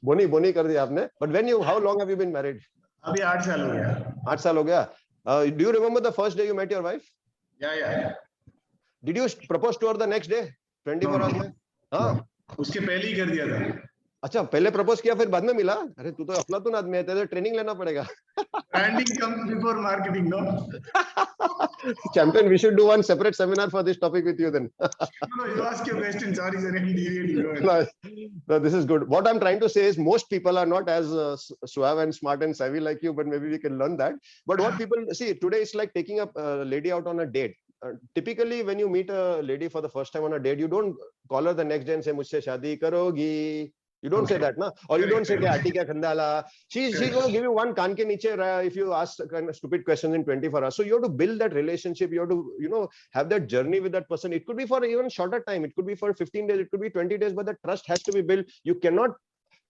बोनी कर दिया आपने. But how long have you been married? अभी 8 साल हो गया. 8 साल हो गया. Do you remember the first day you met your wife? Yeah. Did you propose to her the next day? 24 hours में? हाँ. उसके पहले ही कर दिया था. अच्छा, पहले प्रपोज किया फिर बाद में मिला? अरे तू तो अफलातून आदमी है, तेरे ट्रेनिंग लेना पड़ेगा. Branding comes before marketing, no? Champion, we should do one separate seminar for this topic with you then. No, you ask your question. Sorry, sir. I'm deviating. No, this is good. What I'm trying to say is most people are not as suave and smart and savvy like you, but maybe we can learn that. But what people see today is like taking a lady out on a date. Typically, when you meet a lady for the first time on a date, you don't call her the next day and say, "Mujhse shaadi karogi." You don't say that, na? Or you don't say, "Aati kya khandala." She's going to give you one kaan ke niche if you ask kind of stupid questions in 24 hours. So you have to build that relationship. You have to, have that journey with that person. It could be for even shorter time. It could be for 15 days. It could be 20 days. But the trust has to be built. You cannot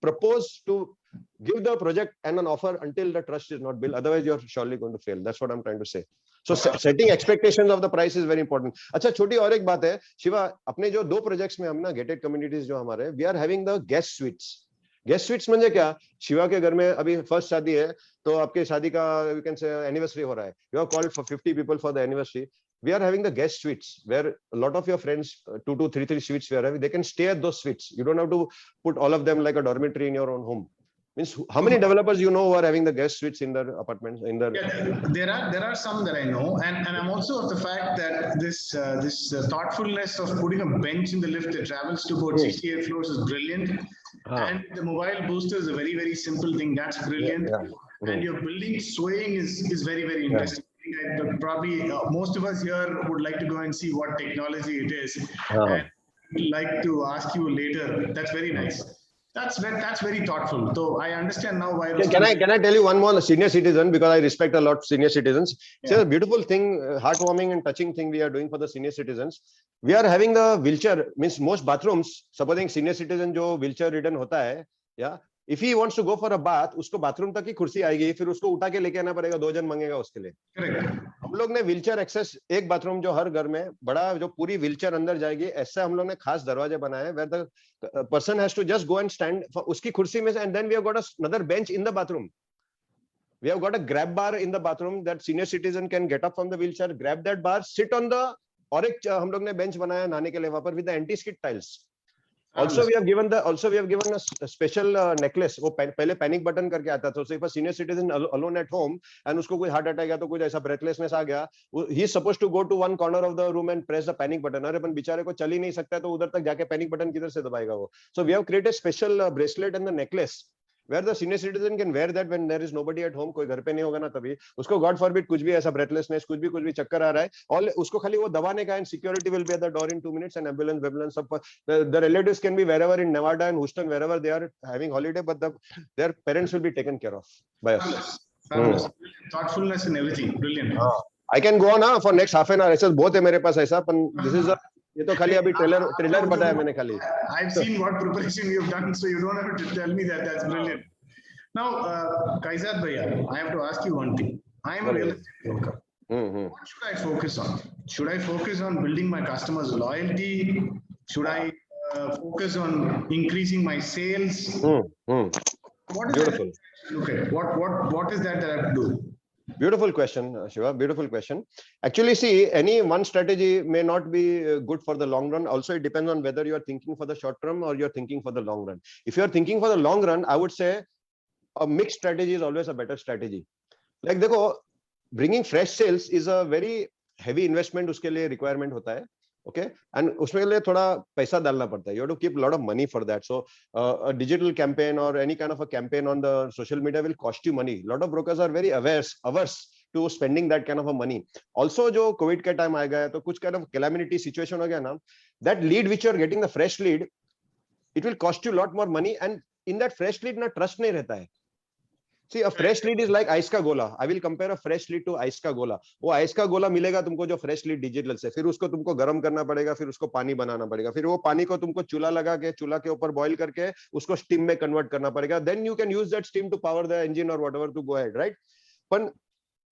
propose to give the project and an offer until the trust is not built. Otherwise, you're surely going to fail. That's what I'm trying to say. So setting expectations of the price is very important. अच्छा, छोटी और एक बात है, शिवा, अपने जो 2 projects में हम ना गेटेड कम्युनिटीज जो हमारे, we are having the guest suites. Guest suites म्हणजे क्या? शिवा के घर में अभी फर्स्ट शादी है, तो आपके शादी का यू कैन से एनिवर्सरी हो रहा है. You have called for 50 people for the anniversary. We are having the guest suites where a lot of your friends, 2 to 3 suites we are having, they can stay at those suites. You don't have to put all of them like a dormitory in your own home. Means how many developers who are having the guest suites in their apartments? There are some that I know, and I'm also of the fact that this thoughtfulness of putting a bench in the lift that travels to about 68 floors is brilliant. And the mobile booster is a very, very simple thing. That's brilliant. And your building swaying is very, very interesting. Probably most of us here would like to go and see what technology it is. And we'd like to ask you later. That's very nice. That's very thoughtful. So I understand now why. Can I tell you one more senior citizen, because I respect a lot senior citizens. It's Yeah. a beautiful thing, heartwarming and touching thing we are doing for the senior citizens. We are having the wheelchair, means most bathrooms, supposing senior citizen जो wheelchair ridden होता है, yeah, if he wants to go for a bath, उसको bathroom तक ही कुर्सी आएगी, फिर उसको उठा के लेके आना पड़ेगा, 2 जन मांगेगा उसके लिए. Correct. हम लोग ने व्हीलचेयर एक्सेस, एक बाथरूम जो हर घर में बड़ा, जो पूरी व्हीलचेयर अंदर जाएगी, ऐसे हम लोग ने खास दरवाजे बनाए, where the person has to just go and stand उसकी कुर्सी में, and then we have got another bench in the bathroom. We have got a grab bar in the bathroom that senior citizen can get up from the wheelchair, grab that bar, sit on the, और एक हम लोग ने bench बनाया नहाने के लिए वहां पर with the anti-skid tiles. Also we have given a special necklace. वो पहले panic button करके आता था. So if a senior citizen alone at home and उसको कोई heart attack या तो कुछ ऐसा breathlessness आ गया, he is supposed to go to one corner of the room and press the panic button. अरे अपन बेचारे को चल ही नहीं सकता है तो उधर तक जाके panic button किधर से दबाएगा वो. So we have created a special bracelet and the necklace where the senior citizen can wear that when there is nobody at home. कोई घर पे नहीं होगा ना तभी उसको God forbid कुछ भी ऐसा breathlessness, कुछ भी चक्कर आ रहा है, और उसको खाली वो दबाने का, and security will be at the door in 2 minutes, and ambulance सब, the relatives can be wherever in Nevada and Houston, wherever they are having holiday, but their parents will be taken care of by us. Fabulous. Thoughtfulness in everything. Brilliant. I can go on for next half an hour. ऐसा बहुत है मेरे पास ऐसा, पर this is a, ये तो खाली अभी ट्रेलर बताया मैंने खाली. I've seen what preparation you've done, so you don't have to tell me that. That's brilliant. Now, Kaizad Bhaiya, I have to ask you one thing. I am a real estate broker. What should I focus on? Should I focus on building my customers' loyalty? Should I focus on increasing my sales? What is Beautiful. that? Okay. What is that I have to do? Beautiful question, Shiva. Beautiful question. Actually, see, any one strategy may not be good for the long run. Also, it depends on whether you are thinking for the short term or you're thinking for the long run. If you are thinking for the long run, I would say a mixed strategy is always a better strategy. Like, देखो, bringing fresh sales is a very heavy investment. उसके लिए requirement होता है. Okay, and उसमें लिए थोड़ा पैसा डालना पड़ता है. You have to keep a lot of money for that. So a digital campaign or any kind of a campaign on the social media will cost you money. A lot of brokers are very averse to spending that kind of a money. Also, जो COVID के time आ गया तो कुछ kind of calamity situation हो गया ना, that lead which you are getting, the fresh lead, it will cost you a lot more money, and in that fresh lead ना trust नहीं रहता है. See, a fresh lead is like ice का गोला. I will compare a fresh lead to ice का गोला. वो ice का गोला मिलेगा तुमको जो fresh lead digital से, फिर उसको तुमको गर्म करना पड़ेगा, फिर उसको पानी बनाना पड़ेगा, फिर वो पानी को तुमको चूल्हा लगा के, चूल्हा के ऊपर boil करके उसको steam में convert करना पड़ेगा. Then you can use that steam to power the engine or whatever to go ahead, right? But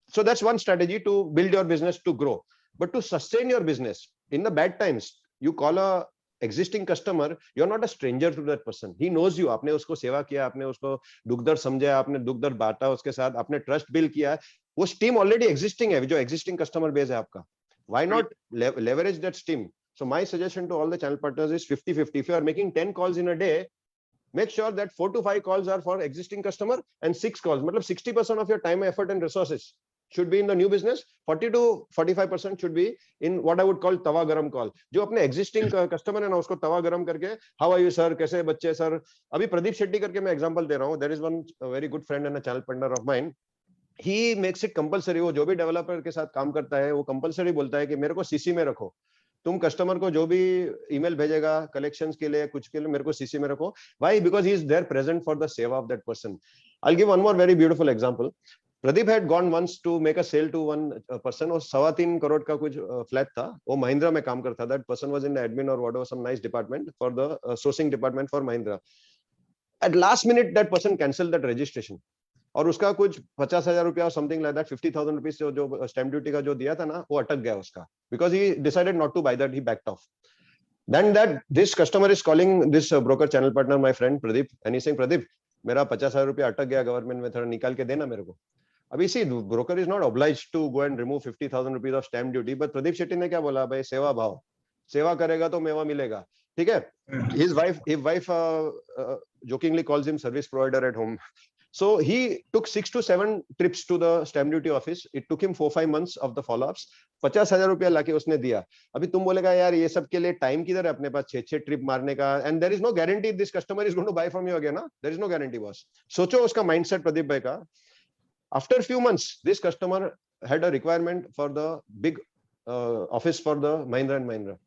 so that's one strategy to build your business to grow. But to sustain your business in the bad times, you call a existing customer, you're not a stranger to that person. He knows you. आपने उसको सेवा किया, आपने उसको दुख दर्द समझा, आपने दुख दर्द बांटा उसके साथ, आपने ट्रस्ट बिल्ड किया, वो स्टीम ऑलरेडी एग्जिस्टिंग है, जो एग्जिस्टिंग कस्टमर बेस है आपका. Why not leverage that steam? So my suggestion to all the channel partners is 50-50. If you are making 10 calls in a day, make sure that 4 to 5 calls are for existing customer and 6 calls. मतलब 60% of your time, effort and resources should be in the new business. 40 to 45% should be in what I would call tawa garam call. जो अपने existing customer है ना, उसको तवा गरम करके, how are you sir, कैसे बच्चे sir. अभी प्रदीप शेट्टी करके मैं example दे रहा हूँ. There is one very good friend and a channel partner of mine. He makes it compulsory. वो जो भी developer के साथ काम करता है, वो compulsory बोलता है कि मेरे को CC में रखो. तुम कस्टमर को जो भी ईमेल भेजेगा कलेक्शंस के लिए, कुछ के लिए, मेरे को सीसी में रखो. Why? Because he is there present for the seva of that person. I'll give one more very beautiful example. Pradeep had gone once to make a sale to one person. वो 3.25 करोड़ का कुछ flat था. वो महिंद्रा में काम करता. That person was in the admin or whatever, some nice department for the sourcing department for Mahindra. At last minute, that person cancelled that registration. और उसका कुछ 50,000 रुपया और समथिंग लाइक दैट 50,000 रुपीज जो स्टैम्प ड्यूटी का जो दिया था ना, वो अटक गया उसका, because he decided not to buy that, he backed off. Then that this customer is calling this broker channel partner my friend Pradeep, and he saying, Pradeep मेरा 50,000 रुपया अटक गया गवर्नमेंट में, थोड़ा निकाल के देना मेरे को. अभी see broker is not obliged to go and remove 50,000 rupees of stamp duty, but Pradeep Shetty ने क्या बोला, भाई सेवा भाव, सेवा करेगा तो मेवा मिलेगा. ठीक है. His wife jokingly calls him service provider at home. So he took 6 to 7 trips to the stamp duty office. It took him 4-5 months of the follow-ups. 50,000 रुपया लाके उसने दिया. अभी तुम बोलेगा यार ये सब के लिए टाइम किधर है अपने पास 6 ट्रिप मारने का, and there is no guarantee this customer is going to buy from you again, ना? There is no guarantee, boss. सोचो उसका mindset प्रदीप भाई का. After few months, this customer had a requirement for the big office for the Mahindra and Mahindra.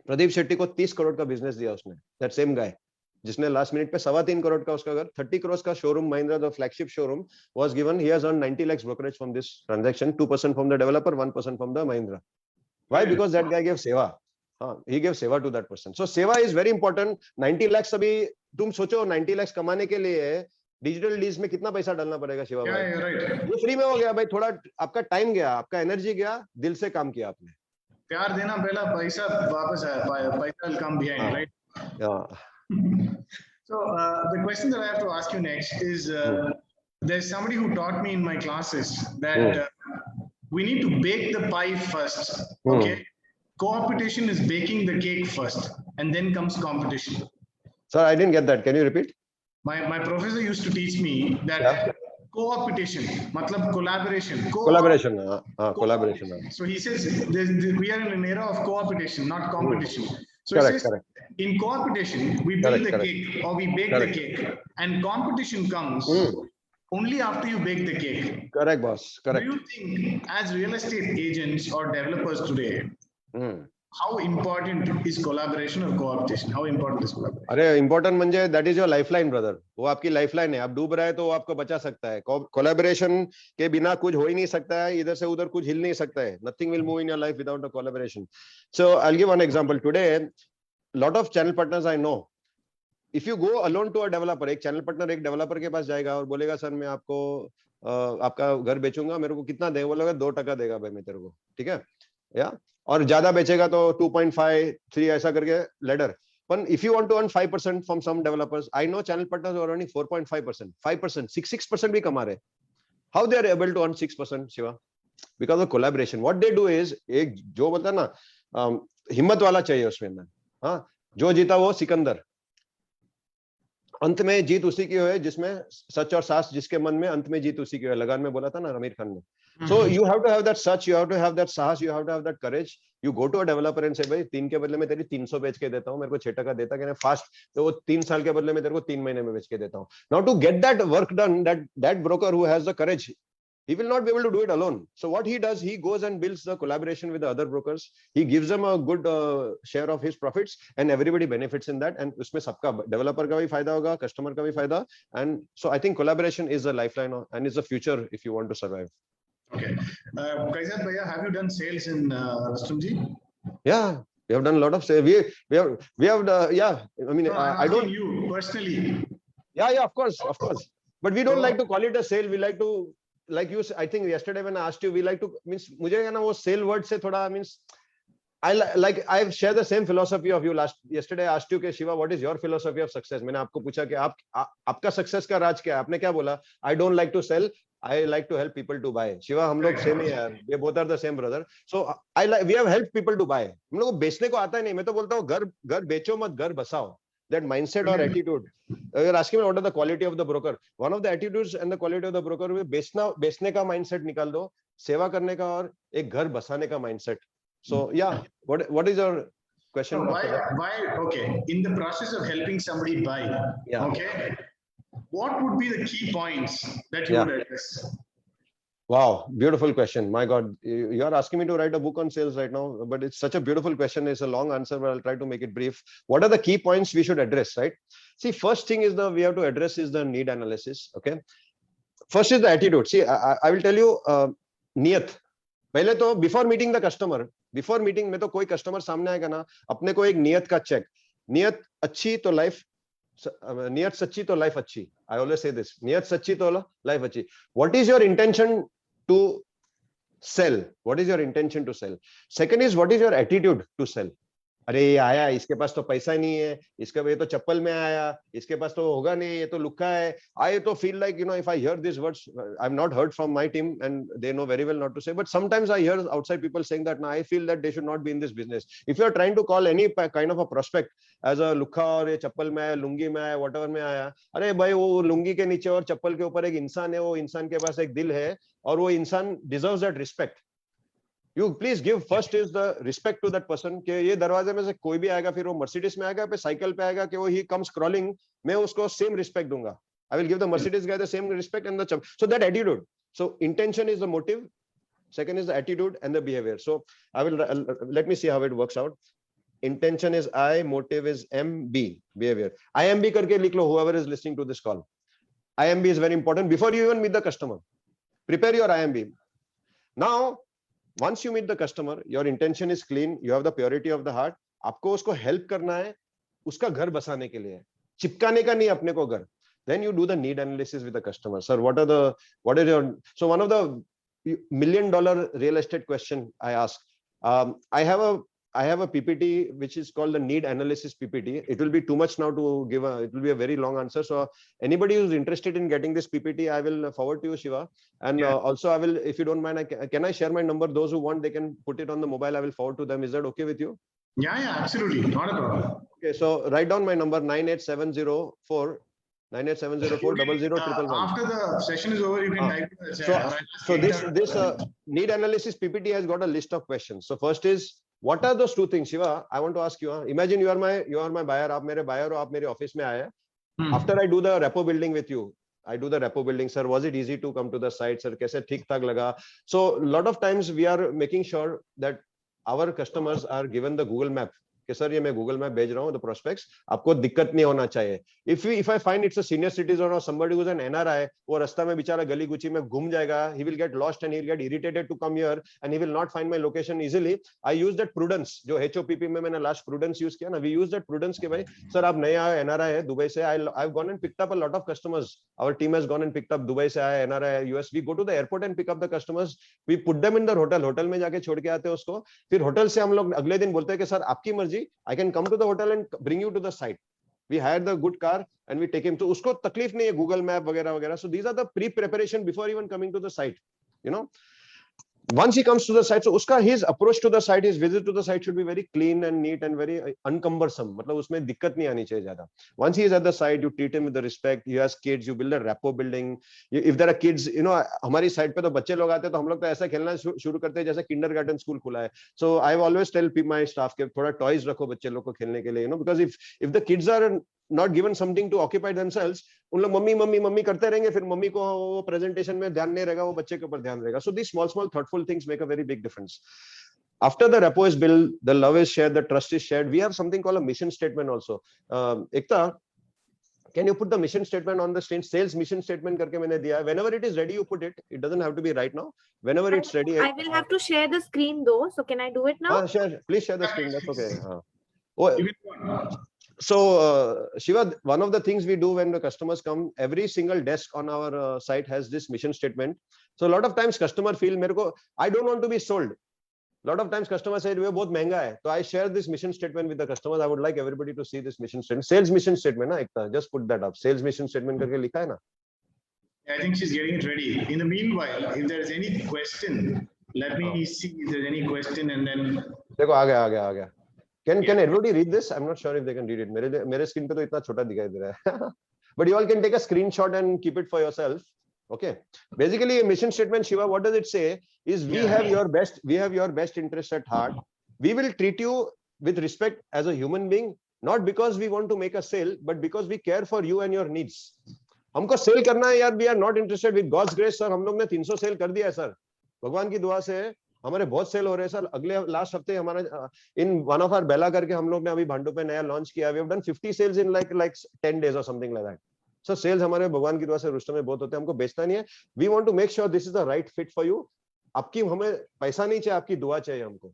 Pradeep Shetty को 30 करोड़ का business दिया उसने. That same guy. जिसने लास्ट मिनट पे 3.25 करोड़ का उसका घर, 30 crores का showroom, Mahindra the flagship showroom was given, he has earned 90 lakhs brokerage from this transaction, 2% from the developer, 1% from the Mahindra. Why? Because that guy gave seva. He gave seva to that person. So seva is very important. 90 lakhs अभी तुम सोचो 90 lakhs कमाने के लिए digital deals में कितना पैसा डालना पड़ेगा शिवा भाई? राइट, ये फ्री में हो गया भाई, थोड़ा आपका टाइम गया, आपका एनर्जी गया, दिल से काम किया आपने. प्यार देना पहला, पैसा वापस आया, पैसा will come behind, right? Yeah. So the question that I have to ask you next is, there's somebody who taught me in my classes that we need to bake the pie first. Okay, co-opetition is baking the cake first, and then comes competition. Sir, I didn't get that. Can you repeat? My professor used to teach me that co-opetition, matlab collaboration. Collaboration. Collaboration. So he says we are in an era of co-opetition, not competition. So Correct, he says, correct. in co-opetition, we build the cake or we bake the cake, and competition comes only after you bake the cake. Correct, boss. Correct. Do you think, as real estate agents or developers today, how important is collaboration or co-opetition? How important is collaboration? अरे important म्हणजे that is your lifeline, brother. वो आपकी lifeline है. आप डूब रहे हैं तो वो आपको बचा सकता है. Collaboration के बिना कुछ हो ही नहीं सकता है. इधर से उधर कुछ हिल नहीं सकता है. Nothing will move in your life without a collaboration. So I'll give one example. Today, lot of channel partners I know. If you go alone to a developer, एक channel partner एक developer के पास जाएगा और बोलेगा sir मैं आपको आपका घर बेचूंगा, मेरे को कितना देगा? बोलेगा 2% देगा भाई मैं तेरे को, ठीक है? या और ज्यादा बेचेगा तो 2.5, 3 ऐसा करके ladder. But if you want to earn 5% from some developers, I know channel partners who are earning 4.5%, 5%, 6% भी कमा रहे. How they are able to earn 6%, Shiva? Because of collaboration. What they do is, एक जो बता ना हिम्मत वाला चाहिए उसमें अंदर. हाँ, जो जीता वो सिकंदर. अंत में जीत उसी की है जिसमें सच और साहस जिसके मन में, अंत में जीत उसी की है. लगान में बोला था ना आमिर खान ने. So you have to have that such, you have to have that साहस, you have to have that courage. You go to a developer and say भाई 3 के बदले में तेरी 300 बेच के देता हूँ, मेरे को 6% देता क्या फास्ट, तो वो 3 साल के बदले में तेरे को 3 महीने में बेच के देता हूँ. Now to get that work done, that broker who has the courage, he will not be able to do it alone. So what he does, he goes and builds the collaboration with the other brokers. He gives them a good share of his profits, and everybody benefits in that. And उसमें सबका developer का भी फायदा होगा, customer का भी फायदा. And so I think collaboration is a lifeline and is the future if you want to survive. Okay. Kaizad Bhaiya, have you done sales in Rustomjee? Yeah, we have done a lot of sales. We have yeah. I mean, No, I don't. you personally. Yeah, of course. But we don't like to call it a sale. We like to, like you. I think yesterday when I asked you, we like to means मुझे है ना वो sale word से थोड़ा means I share the same philosophy of you. Yesterday I asked you कि Shiva, what is your philosophy of success? मैंने आपको पूछा कि आपका success का राज क्या है? आपने क्या बोला? I don't like to sell. I like to help people to buy. Shiva, हम लोग same ही हैं. We both are the same brother. So we have helped people to buy. हम लोग को बेचने को आता ही नहीं. मैं तो बोलता हूँ घर बेचो मत, घर बसाओ. That mindset or attitude. You're asking me what are the quality of the broker. One of the attitudes and the quality of the broker है बेचने का mindset निकाल दो, सेवा करने का और एक घर बसाने का mindset. So yeah, what is your question? So why? Okay, in the process of helping somebody buy, okay, what would be the key points that you would address? Wow, beautiful question. My God, you are asking me to write a book on sales right now, but it's such a beautiful question. It's a long answer, but I'll try to make it brief. What are the key points we should address, right? See, first thing is we have to address is the need analysis. Okay. First is the attitude. See, I will tell you, niyat. पहले तो before meeting the customer, before meeting में तो कोई customer सामने आएगा ना, अपने को एक नियत का चेक. नियत अच्छी तो लाइफ, नियत सच्ची तो लाइफ अच्छी. आई ऑलवेज से दिस, नियत सच्ची तो लाइफ अच्छी. What is your intention to sell? What is your intention to sell? Second is what is your attitude to sell? अरे ये आया, इसके पास तो पैसा नहीं है, इसका ये तो चप्पल में आया, इसके पास तो होगा नहीं, ये तो लुक्का है. I तो feel like, you know, if I hear these words, I've not heard from my team and they know very well not to say, but sometimes I hear outside people saying that, now I feel that they should not be in this business. If you are trying to call any kind of a prospect as a लुक्का और ये चप्पल में आया, लुंगी में आया, whatever में आया, अरे भाई वो लुंगी के नीचे और चप्पल के ऊपर एक इंसान है, वो इंसान के पास एक दिल है और वो इंसान deserves that respect. You please give first is the respect to that person कि ये दरवाजे में से कोई भी आएगा, फिर वो मर्सिडीज में आएगा, पे साइकिल पे आएगा कि वो he comes crawling, मैं उसको same respect दूंगा. I will give the Mercedes guy the same respect and so that attitude. So intention is the motive. Second is the attitude and the behavior. So I will let me see how it works out. intention is I, motive is M, B, behavior. IMB करके लिख लो, whoever is listening to this call. IMB is very important before you even meet the customer. Prepare your IMB. Now, once you meet the customer, your intention is clean, you have the purity of the heart. आपको उसको help करना है, उसका घर बसाने के लिए, चिपकाने का नहीं अपने को घर. Then you do the need analysis with the customer. Sir, what is your, so one of the $1 million real estate question I ask. I have a PPT which is called the need analysis PPT. It will be too much now to give it will be a very long answer. So anybody who's interested in getting this PPT, I will forward to you, Shiva. And also I will, if you don't mind, can I share my number? Those who want, they can put it on the mobile. I will forward to them. Is that okay with you? Yeah, absolutely. Not a problem. Okay, so write down my number 98704. 98704 After the session is over, you can type in the chat. So this need analysis PPT has got a list of questions. So first is, what are those two things? Shiva, I want to ask you. Imagine you are my buyer. आप मेरे buyer हो, आप मेरे office में आए. After I do the repo building with you, I do the repo building. Sir, was it easy to come to the site? Sir, कैसे ठीक ठाक लगा? So a lot of times we are making sure that our customers are given the Google map. कि sir ये मैं Google map भेज रहा हूँ, the prospects, आपको दिक्कत नहीं होना चाहिए. If I find it's a senior citizen or somebody who's an NRI, वो रास्ता में बेचारा गली गुची में घूम जाएगा, he will get lost and he will get irritated to come here and he will not find my location easily. I use that prudence, जो HOPP में मैंने last prudence use किया ना, we use that prudence कि भाई sir आप नए आए NRI है दुबई से, I've gone and picked up a lot of customers. Our team has gone and picked up Dubai से आए NRI US. We go to the airport and pick up the customers. We put them in the hotel में जाके छोड़ के आते हैं उसको. फिर होटल से हम लोग अगले दिन बोलते हैं कि सर आपकी मर्जी, I can come to the hotel and bring you to the site. We hired the good car and we take him to. उसको तकलीफ नहीं है Google Map वगैरह वगैरह. So these are the pre-preparation before even coming to the site. You know, once he comes to the site, so उसका his approach to the site, his visit to the site should be very clean and neat and very uncumbersome. मतलब उसमें दिक्कत नहीं आनी चाहिए ज़्यादा. Once he is at the site, you treat him with the respect. He has kids, you build a rapport building. If there are kids, you know, हमारी site पे तो बच्चे लोग आते हैं तो हम लोग तो ऐसा खेलना शुरू करते हैं जैसे kindergarten school खुला है. So I always tell my staff कि थोड़ा toys रखो बच्चे लोग को खेलने के लिए, you know, because if the kids are not given something to occupy themselves, उन लोग मम्मी मम्मी मम्मी करते रहेंगे, फिर मम्मी को वो प्रेजेंटेशन में ध्यान नहीं रहेगा, वो बच्चे के ऊपर ध्यान रहेगा. So these small thoughtful things make a very big difference. After the rapport is built, the love is shared, the trust is shared. We have something called a mission statement also. Ekta, can you put the mission statement on the screen? Sales mission statement करके मैंने दिया. Whenever it is ready, you put it. It doesn't have to be right now. Whenever it's ready. I will have to share the screen though. So can I do it now? Share. Please share the screen. That's okay. So Shiva, one of the things we do when the customers come, every single desk on our site has this mission statement. So a lot of times customer feel मेरे को, I don't want to be sold. A lot of times customers say ये बहुत महंगा है. So I share this mission statement with the customers. I would like everybody to see this mission statement. Sales mission statement ना एकता, just put that up. Sales mission statement करके लिखा है ना? I think she's getting it ready. In the meanwhile, if there is any question, let me see if there's any question and then. देखो आ गया. Can everybody read this? I'm not sure if they can read it. मेरे screen पे तो इतना छोटा दिखाई दे रहा है. But you all can take a screenshot and keep it for yourself. Okay. Basically, a mission statement, Shiva, what does it say? Is we have your best interest at heart. We will treat you with respect as a human being, not because we want to make a sale, but because we care for you and your needs. हमको cell करना है यार. We are not interested. With God's grace, sir, हम लोग ने 300 cell कर दिया है सर. भगवान की दुआ से हमारे बहुत सेल हो रहे हैं सर. अगले लास्ट हफ्ते हमारा इन वन ऑफ आवर बेला करके हम लोग ने अभी भांडू पे नया लॉन्च किया. We have done 50 sales in like 10 days or something like that. Sir sales हमारे भगवान की दुआ से रुस्तम में बहुत होते हैं. हमको बेचना नहीं है. We want to make sure this is the right fit for you. आपकी हमें पैसा नहीं चाहिए, आपकी दुआ चाहिए हमको.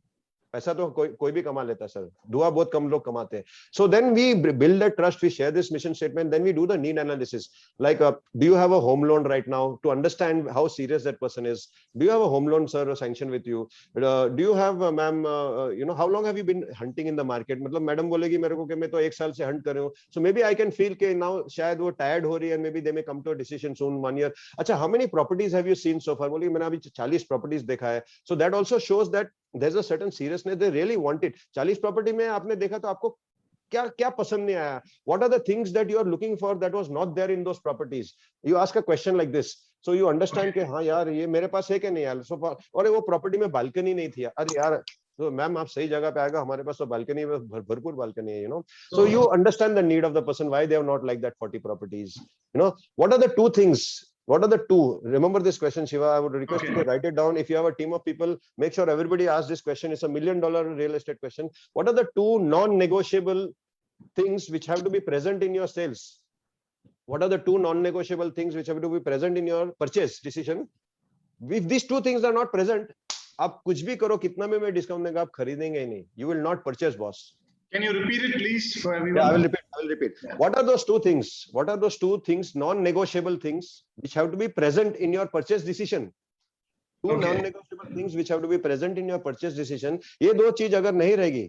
पैसा तो कोई भी कमा लेता है सर, दुआ बहुत कम लोग कमाते हैं. So then we build that trust, we share this mission statement, then we do the need analysis. Like, do you have a home loan right now? To understand how serious that person is. Do you have a home loan, sir, sanctioned with you? Do you have, ma'am, you know, how long have you been hunting in the market? मतलब madam बोलेगी मेरे को कि मैं तो 1 साल से hunt कर रही हूँ. So maybe I can feel कि now शायद वो tired हो रही है, maybe they may come to a decision soon, 1 year. अच्छा, how many properties have you seen so far? बोली मैंने अभी 40 properties देखा है. So that also shows that there's a certain seriousness. They really want it. 40 property में आपने देखा तो आपको क्या पसंद नहीं आया? What are the things that you are looking for that was not there in those properties? You ask a question like this, so you understand कि हाँ यार ये मेरे पास है कि नहीं यार. So और वो property में balcony नहीं थी. अरे यार, तो मैम आप सही जगह पे आएगा, हमारे पास तो balcony में भरपूर balcony है, you know. So you understand the need of the person, why they have not like that 40 properties. You know, what are the 2 things What are the two? Remember this question, Shiva. I would request you Okay. to write it down. If you have a team of people, make sure everybody asks this question. It's $1 million real estate question. What are the two non-negotiable things which have to be present in your sales? What are the two non-negotiable things which have to be present in your purchase decision? If these two things are not present, आप कुछ भी करो, कितना भी मैं discount देगा, आप खरीदेंगे ही नहीं. You will not purchase, boss. Can you repeat it, please, for everyone? Yeah, I will repeat. I will repeat. Yeah. What are those two things? What are those two things, non-negotiable things, which have to be present in your purchase decision? Two Okay. non-negotiable things which have to be present in your purchase decision. ये दो चीज अगर नहीं रहेगी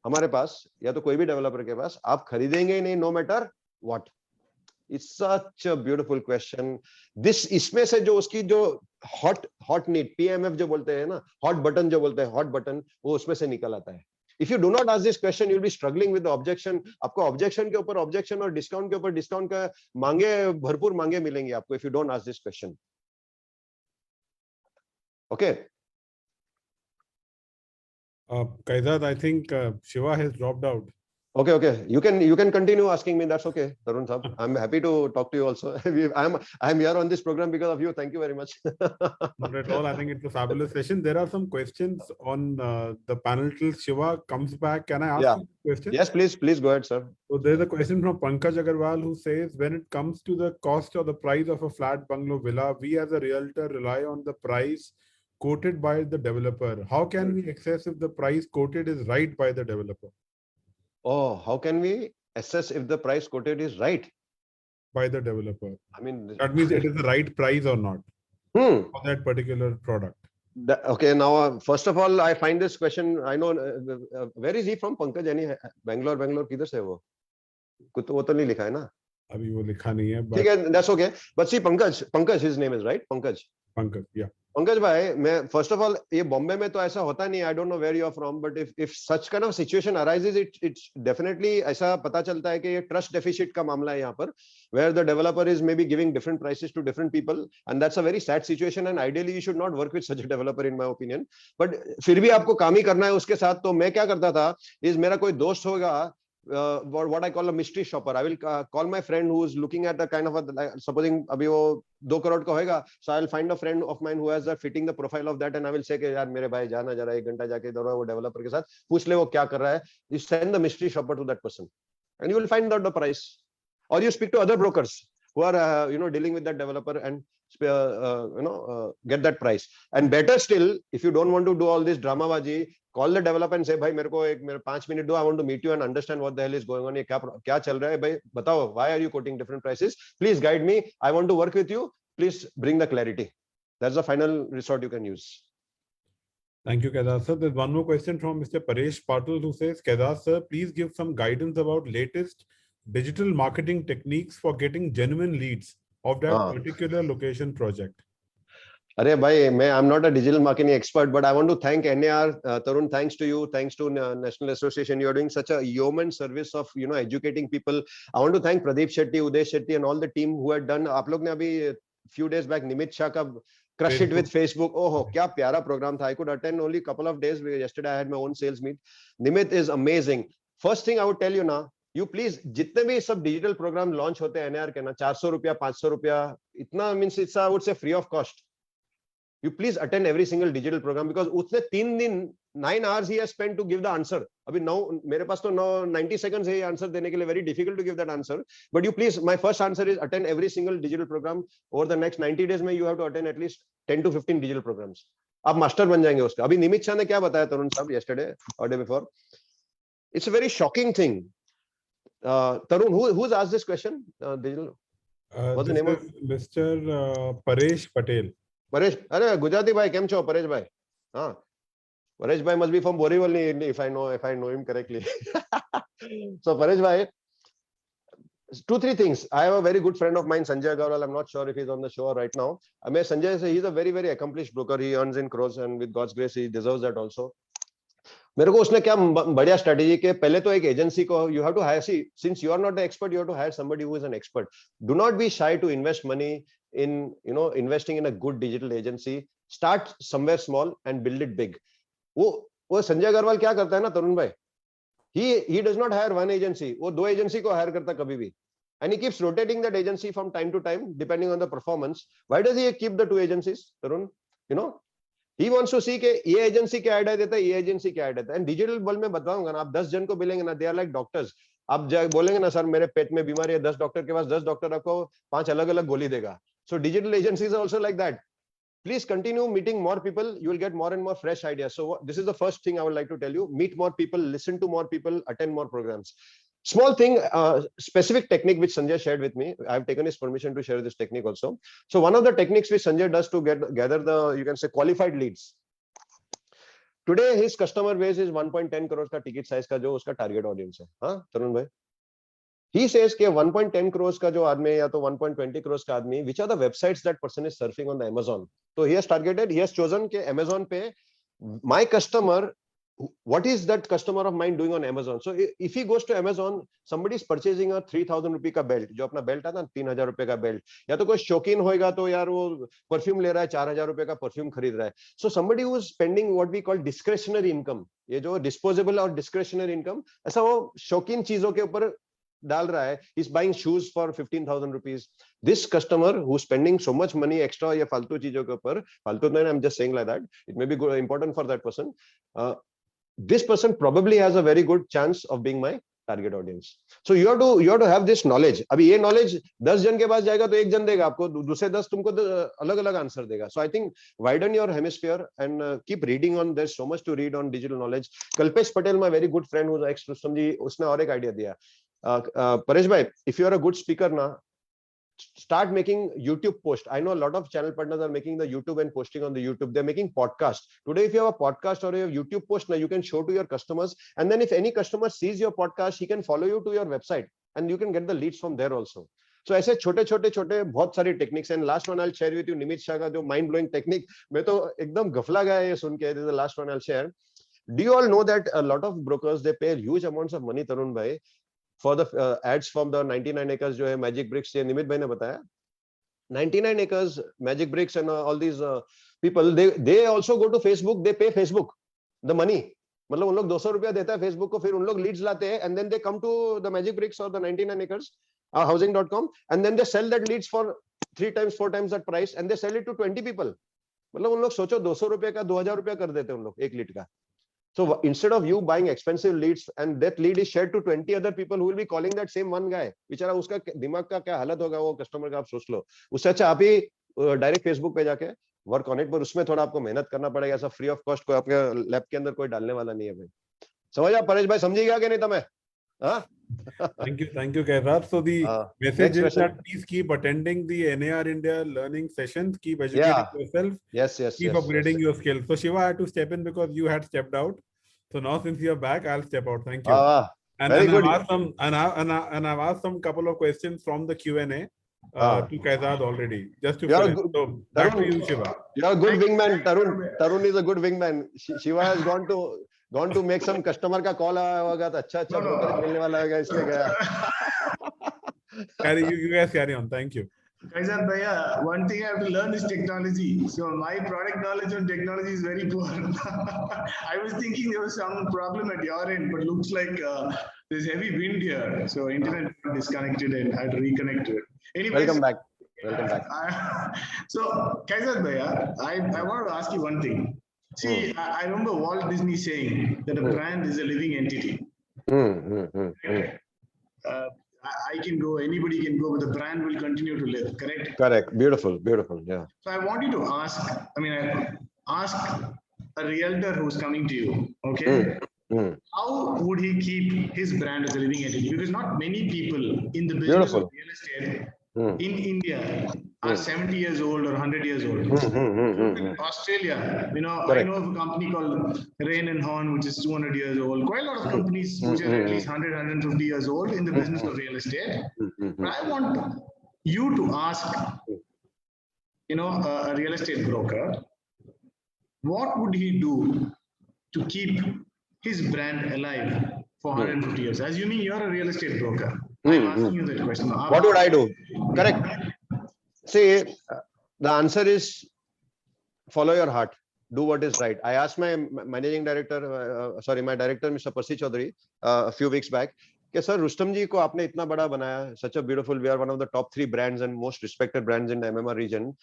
हमारे पास या तो कोई भी डेवलपर के पास, आप खरीदेंगे ही नहीं, no matter what. It's such a beautiful question. This इसमें से जो उसकी जो hot need, PMF जो बोलते हैं ना, hot button जो बोलते हैं, hot button, वो उसमें से निकल आता है. If you do not ask this question, you'll be struggling with the objection. आपको objection के ऊपर objection और discount के ऊपर discount का मांगे, भरपूर मांगे मिलेंगे आपको if you don't ask this question. Okay. Kaizad, I think Shiva has dropped out. Okay. You can continue asking me. That's okay, Tarun Saab. I'm happy to talk to you also. I'm here on this program because of you. Thank you very much. Not at all. I think it's a fabulous session. There are some questions on the panel till Shiva comes back. Can I ask Yeah. you a question? Yes, please go ahead, sir. So there's a question from Pankaj Agarwal who says, when it comes to the cost or the price of a flat bungalow villa, we as a realtor rely on the price quoted by the developer. How can we assess if the price quoted is right by the developer? Oh, how can we assess if the price quoted is right? By the developer. I mean, That means it is the right price or not for that particular product. Okay, now, first of all, I find this question, I know, where is he from, Pankaj? Any Bangalore, किधर से है वो? कुछ वो तो नहीं लिखा है ना? अभी वो लिखा नहीं है. ठीक है, that's okay. But see, Pankaj, his name is right, Pankaj. Pankaj, yeah. Pankaj भाई, मैं फर्स्ट ऑफ ऑल ये बॉम्बे में तो ऐसा होता नहीं. I don't know where you are from, but if such kind of situation arises, it's definitely ऐसा पता चलता है कि ये ट्रस्ट डेफिसिट का मामला है यहाँ पर, where the developer is may be giving different prices to different people, and that's a very sad situation, and ideally you should not work with such a developer in my opinion. But फिर भी आपको काम ही करना है उसके साथ. तो मैं क्या करता था इज, मेरा कोई दोस्त होगा, what I call a mystery shopper. I will call my friend who is looking at a kind of a, supposing अभी वो 2 करोड़ का होगा, so I'll find a friend of mine who has a fitting the profile of that, and I will say कि यार मेरे भाई जाना जरा 1 घंटा जाके इधर वो डेवलपर के साथ पूछ ले वो क्या कर रहा है. You send the mystery shopper to that person, and you will find out the price, or you speak to other brokers who are dealing with that developer and get that price. And better still, if you don't want to do all this drama baji, call the developer and say, भाई मेरे 5 minute दो, I want to meet you and understand what the hell is going on. ये क्या चल रहा है भाई, बताओ, why are you quoting different prices? Please guide me. I want to work with you. Please bring the clarity. That's the final resort you can use. Thank you, Kedar sir. There's one more question from Mr. Paresh Patil who says, Kedar sir, please give some guidance about latest digital marketing techniques for getting genuine leads of that particular location project. अरे भाई, I'm not a digital marketing expert, but I want to thank NAR, Tarun, thanks to you, thanks to National Association. You are doing such a yeoman service of educating people. I want to thank Pradeep Shetty, Uday Shetty, and all the team who had done. आप लोग ने अभी few days back Nimit Shah का Crush It with Facebook. Oh, क्या प्यारा program था. I could attend only couple of days. Yesterday I had my own sales meet. Nimit is amazing. First thing I would tell you now, you please, जितने भी सब digital program launch होते हैं NAR के ना, 400 रुपया, 500 रुपया, इतना means it's I would say free of cost. You please attend every single digital program, because उसने 3 दिन 9 hours he has spent to give the answer. अभी मेरे पास तो 90 seconds है answer देने के लिए, very difficult to give that answer. But you please, my first answer is attend every single digital program. Over the next 90 days में you have to attend at least 10 to 15 digital programs. आप master बन जाएंगे उसका. अभी निमित शाह ने क्या बताया तरुण साहब yesterday or day before? It's a very shocking thing. Tarun, who's asked this question? Digital. What's the name of Mr. Paresh Patel. Paresh, अरे गुजराती भाई केम छो परेश भाई. हाँ, Paresh भाई must be from Borivali, if I know him correctly. So Paresh भाई, 2-3 things. I have a very good friend of mine, Sanjay Agarwal. I'm not sure if he's on the show right now. I mean, Sanjay, he's a very, very accomplished broker. He earns in crores, and with God's grace, he deserves that also. मेरे को उसने क्या बढ़िया strategy के, पहले तो एक agency को you have to hire. See, since you are not the expert, you have to hire somebody who is an expert. Do not be shy to invest money in investing in a good digital agency. Start somewhere small and build it big. वो संजय अग्रवाल क्या करता है ना तरुण भाई, he does not hire one agency. वो 2 agency को higher करता कभी भी. and he keeps rotating that agency from time to time depending on the performance. Why does he keep the two agencies, Tarun? You know, he wants to see कि ये agency क्या idea देता है, ये agency क्या idea देता है. And digital world में बताऊंगा ना, आप 10 जन को मिलेंगे ना, they are like doctors. आप बोलेंगे ना सर मेरे पेट में बीमारी है, 10 डॉक्टर के पास 10 डॉक्टर आपको 5 अलग अलग गोली देगा. So digital agencies are also like that. Please continue meeting more people. You will get more and more fresh ideas. So this is the first thing I would like to tell you. Meet more people, listen to more people, attend more programs. Small thing, specific technique which Sanjay shared with me. I've taken his permission to share this technique also. So one of the techniques which Sanjay does to gather the, you can say, qualified leads. Today his customer base is 1.10 crores का ticket size का जो उसका target audience है. हाँ तरुण भाई. He says कि 1.10 crores का जो आदमी या तो 1.20 crores का आदमी, which are the websites that person is surfing on the Amazon. So he has targeted, he has chosen कि Amazon पे my customer, what is that customer of mine doing on Amazon? So if he goes to Amazon, somebody is purchasing a 3,000 rupee का belt, जो अपना belt है ना 3,000 रुपए का belt, या तो कोई शौकीन होएगा तो यार वो perfume ले रहा है 4,000 रुपए का perfume खरीद रहा है. So somebody who is spending what we call discretionary income, ये जो disposable और discretionary income, ऐसा वो शौकीन चीजों के ऊपर डाल रहा है. He's buying shoes for 15,000 rupees. This customer who's spending so much money extra ये फालतू चीजों के ऊपर, फालतू नहीं, I'm just saying like that, it may be good, important for that person. This person probably has a very good chance of being my target audience. So you have to have this knowledge. अभी ये knowledge 10 जन के पास जाएगा तो एक जन देगा आपको, दूसरे 10 तुमको अलग-अलग आंसर देगा. So I think widen your hemisphere and keep reading on. There's so much to read on digital knowledge. Kalpesh Patel, my very good friend who's ex Rustom ji, उसने और एक idea दिया. Paresh bhai, if you are a good speaker na, start making YouTube post. I know a lot of channel partners are making the YouTube and posting on the YouTube. They're making podcast. Today, if you have a podcast or you have YouTube post, now you can show to your customers. And then if any customer sees your podcast, he can follow you to your website and you can get the leads from there also. So ऐसे छोटे बहुत सारी techniques. And last one I'll share with you, Nimit Shah का जो mind blowing technique. मैं तो एकदम गफला गया ये सुन के. This is the last one I'll share. Do you all know that a lot of brokers, they pay huge amounts of money, Tarun bhai, for the ads from the 99 acres जो है Magic Bricks, ये निमित भाई ने बताया. 99 acres, Magic Bricks and all these people, they also go to Facebook, they pay Facebook the money. मतलब उन लोग 200 रुपया देता है Facebook को, फिर उन लोग leads लाते हैं and then they come to the Magic Bricks or the 99 acres housing.com and then they sell that leads for 3 times 4 times that price and they sell it to 20 people. मतलब उन लोग सोचो 200 रुपये का 2,000 रुपया कर देते हैं उन लोग एक लीड का. So instead of you buying expensive leads and that lead is shared to 20 other people who will be calling that same one guy, बेचारा उसका दिमाग का क्या हालत होगा वो कस्टमर का, आप सोच लो. उससे अच्छा आप ही डायरेक्ट फेसबुक पे जाके वर्क ऑन इट, पर उसमें थोड़ा आपको मेहनत करना पड़ेगा. ऐसा फ्री ऑफ कॉस्ट कोई आपके लैब के अंदर कोई डालने वाला नहीं है भाई. समझ आप परेश भाई, समझी गया कि नहीं तुम्हें? हाँ. Thank you, Kaizad. So the message is that please keep attending the NAR India learning sessions, keep educating yourself, keep upgrading your skills. So Shiva, I had to step in because you had stepped out. So now since you're back, I'll step out. Thank you. And I've asked some couple of questions from the Q&A to Kaizad already. Just to so back to you, Shiva. You're a good wingman, Tarun. Tarun is a good wingman. Shiva has gone to make some customer का call आया होगा तो अच्छा broker मिलने वाला होगा इसलिए गया. You guys carry on. Thank you. Kaizad bhaiya, one thing I have to learn is technology. So my product knowledge on technology is very poor. I was thinking there was some problem at your end, but looks like there's heavy wind here. So internet got disconnected and I had to reconnect to it. Anyways, Welcome back. So Kaizad bhaiya, I want to ask you one thing. See, I remember Walt Disney saying that a brand is a living entity. I can go, anybody can go, but the brand will continue to live, correct? Correct. Beautiful, yeah. So I want you to ask a realtor who's coming to you, okay? How would he keep his brand as a living entity? Because not many people in the business of real estate in India are 70 years old or 100 years old. In Australia, I know of a company called Rain and Horn, which is 200 years old. Quite a lot of companies which are at least 100, 150 years old in the business of real estate. But I want you to ask, a real estate broker, what would he do to keep his brand alive for 150 years? Assuming you're a real estate broker. I'm asking you that question. What would I do? Correct. See, the answer is follow your heart. Do what is right. I asked my managing director, my director, Mr. Percy Chaudhary, a few weeks back. कि sir Rustam जी को आपने इतना बड़ा बनाया, such a beautiful, we are one of the top 3 brands and most respected brands in the MMR region.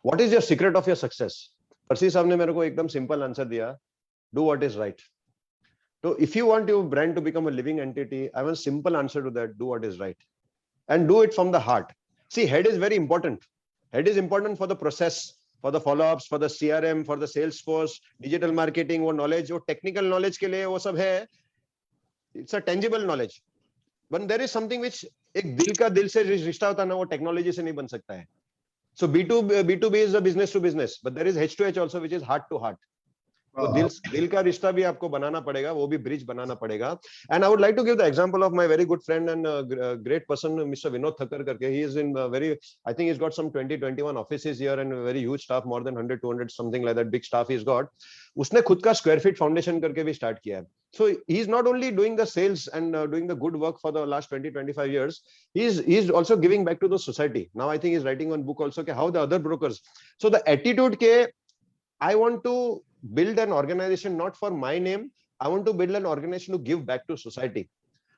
What is your secret of your success? पर्सी साहब ने मेरे को एकदम सिंपल आंसर दिया, do what is right. So if you want your brand to become a living entity, I have a simple answer to that, do what is right. And do it from the heart. See, head is very important. Head is important for the process, for the follow-ups, for the CRM, for the Salesforce, digital marketing, वो knowledge, वो technical knowledge के लिए वो सब है. It's a tangible knowledge. But there is something which एक दिल का दिल से रिश्ता होता है ना, वो टेक्नोलॉजी से नहीं बन सकता है. So B2B is a business to business, but there is H2H also, which is heart to heart. तो दिल का रिश्ता भी आपको बनाना पड़ेगा, वो भी ब्रिज बनाना पड़ेगा. And I would like to give the example of my very good friend and great person, Mr. Vinod Thakkar करके. He is in I think he's got some 20-21 offices here and a very huge staff, more than 100-200 something like that, big staff he's got. उसने खुद का Square Feet Foundation करके भी start किया है. So he's not only doing the sales and doing the good work for the last 20-25 years, he's also giving back to the society. Now I think he's writing one book also, how the other brokers. So the attitude के I want to build an organization not for my name. I want to build an organization to give back to society.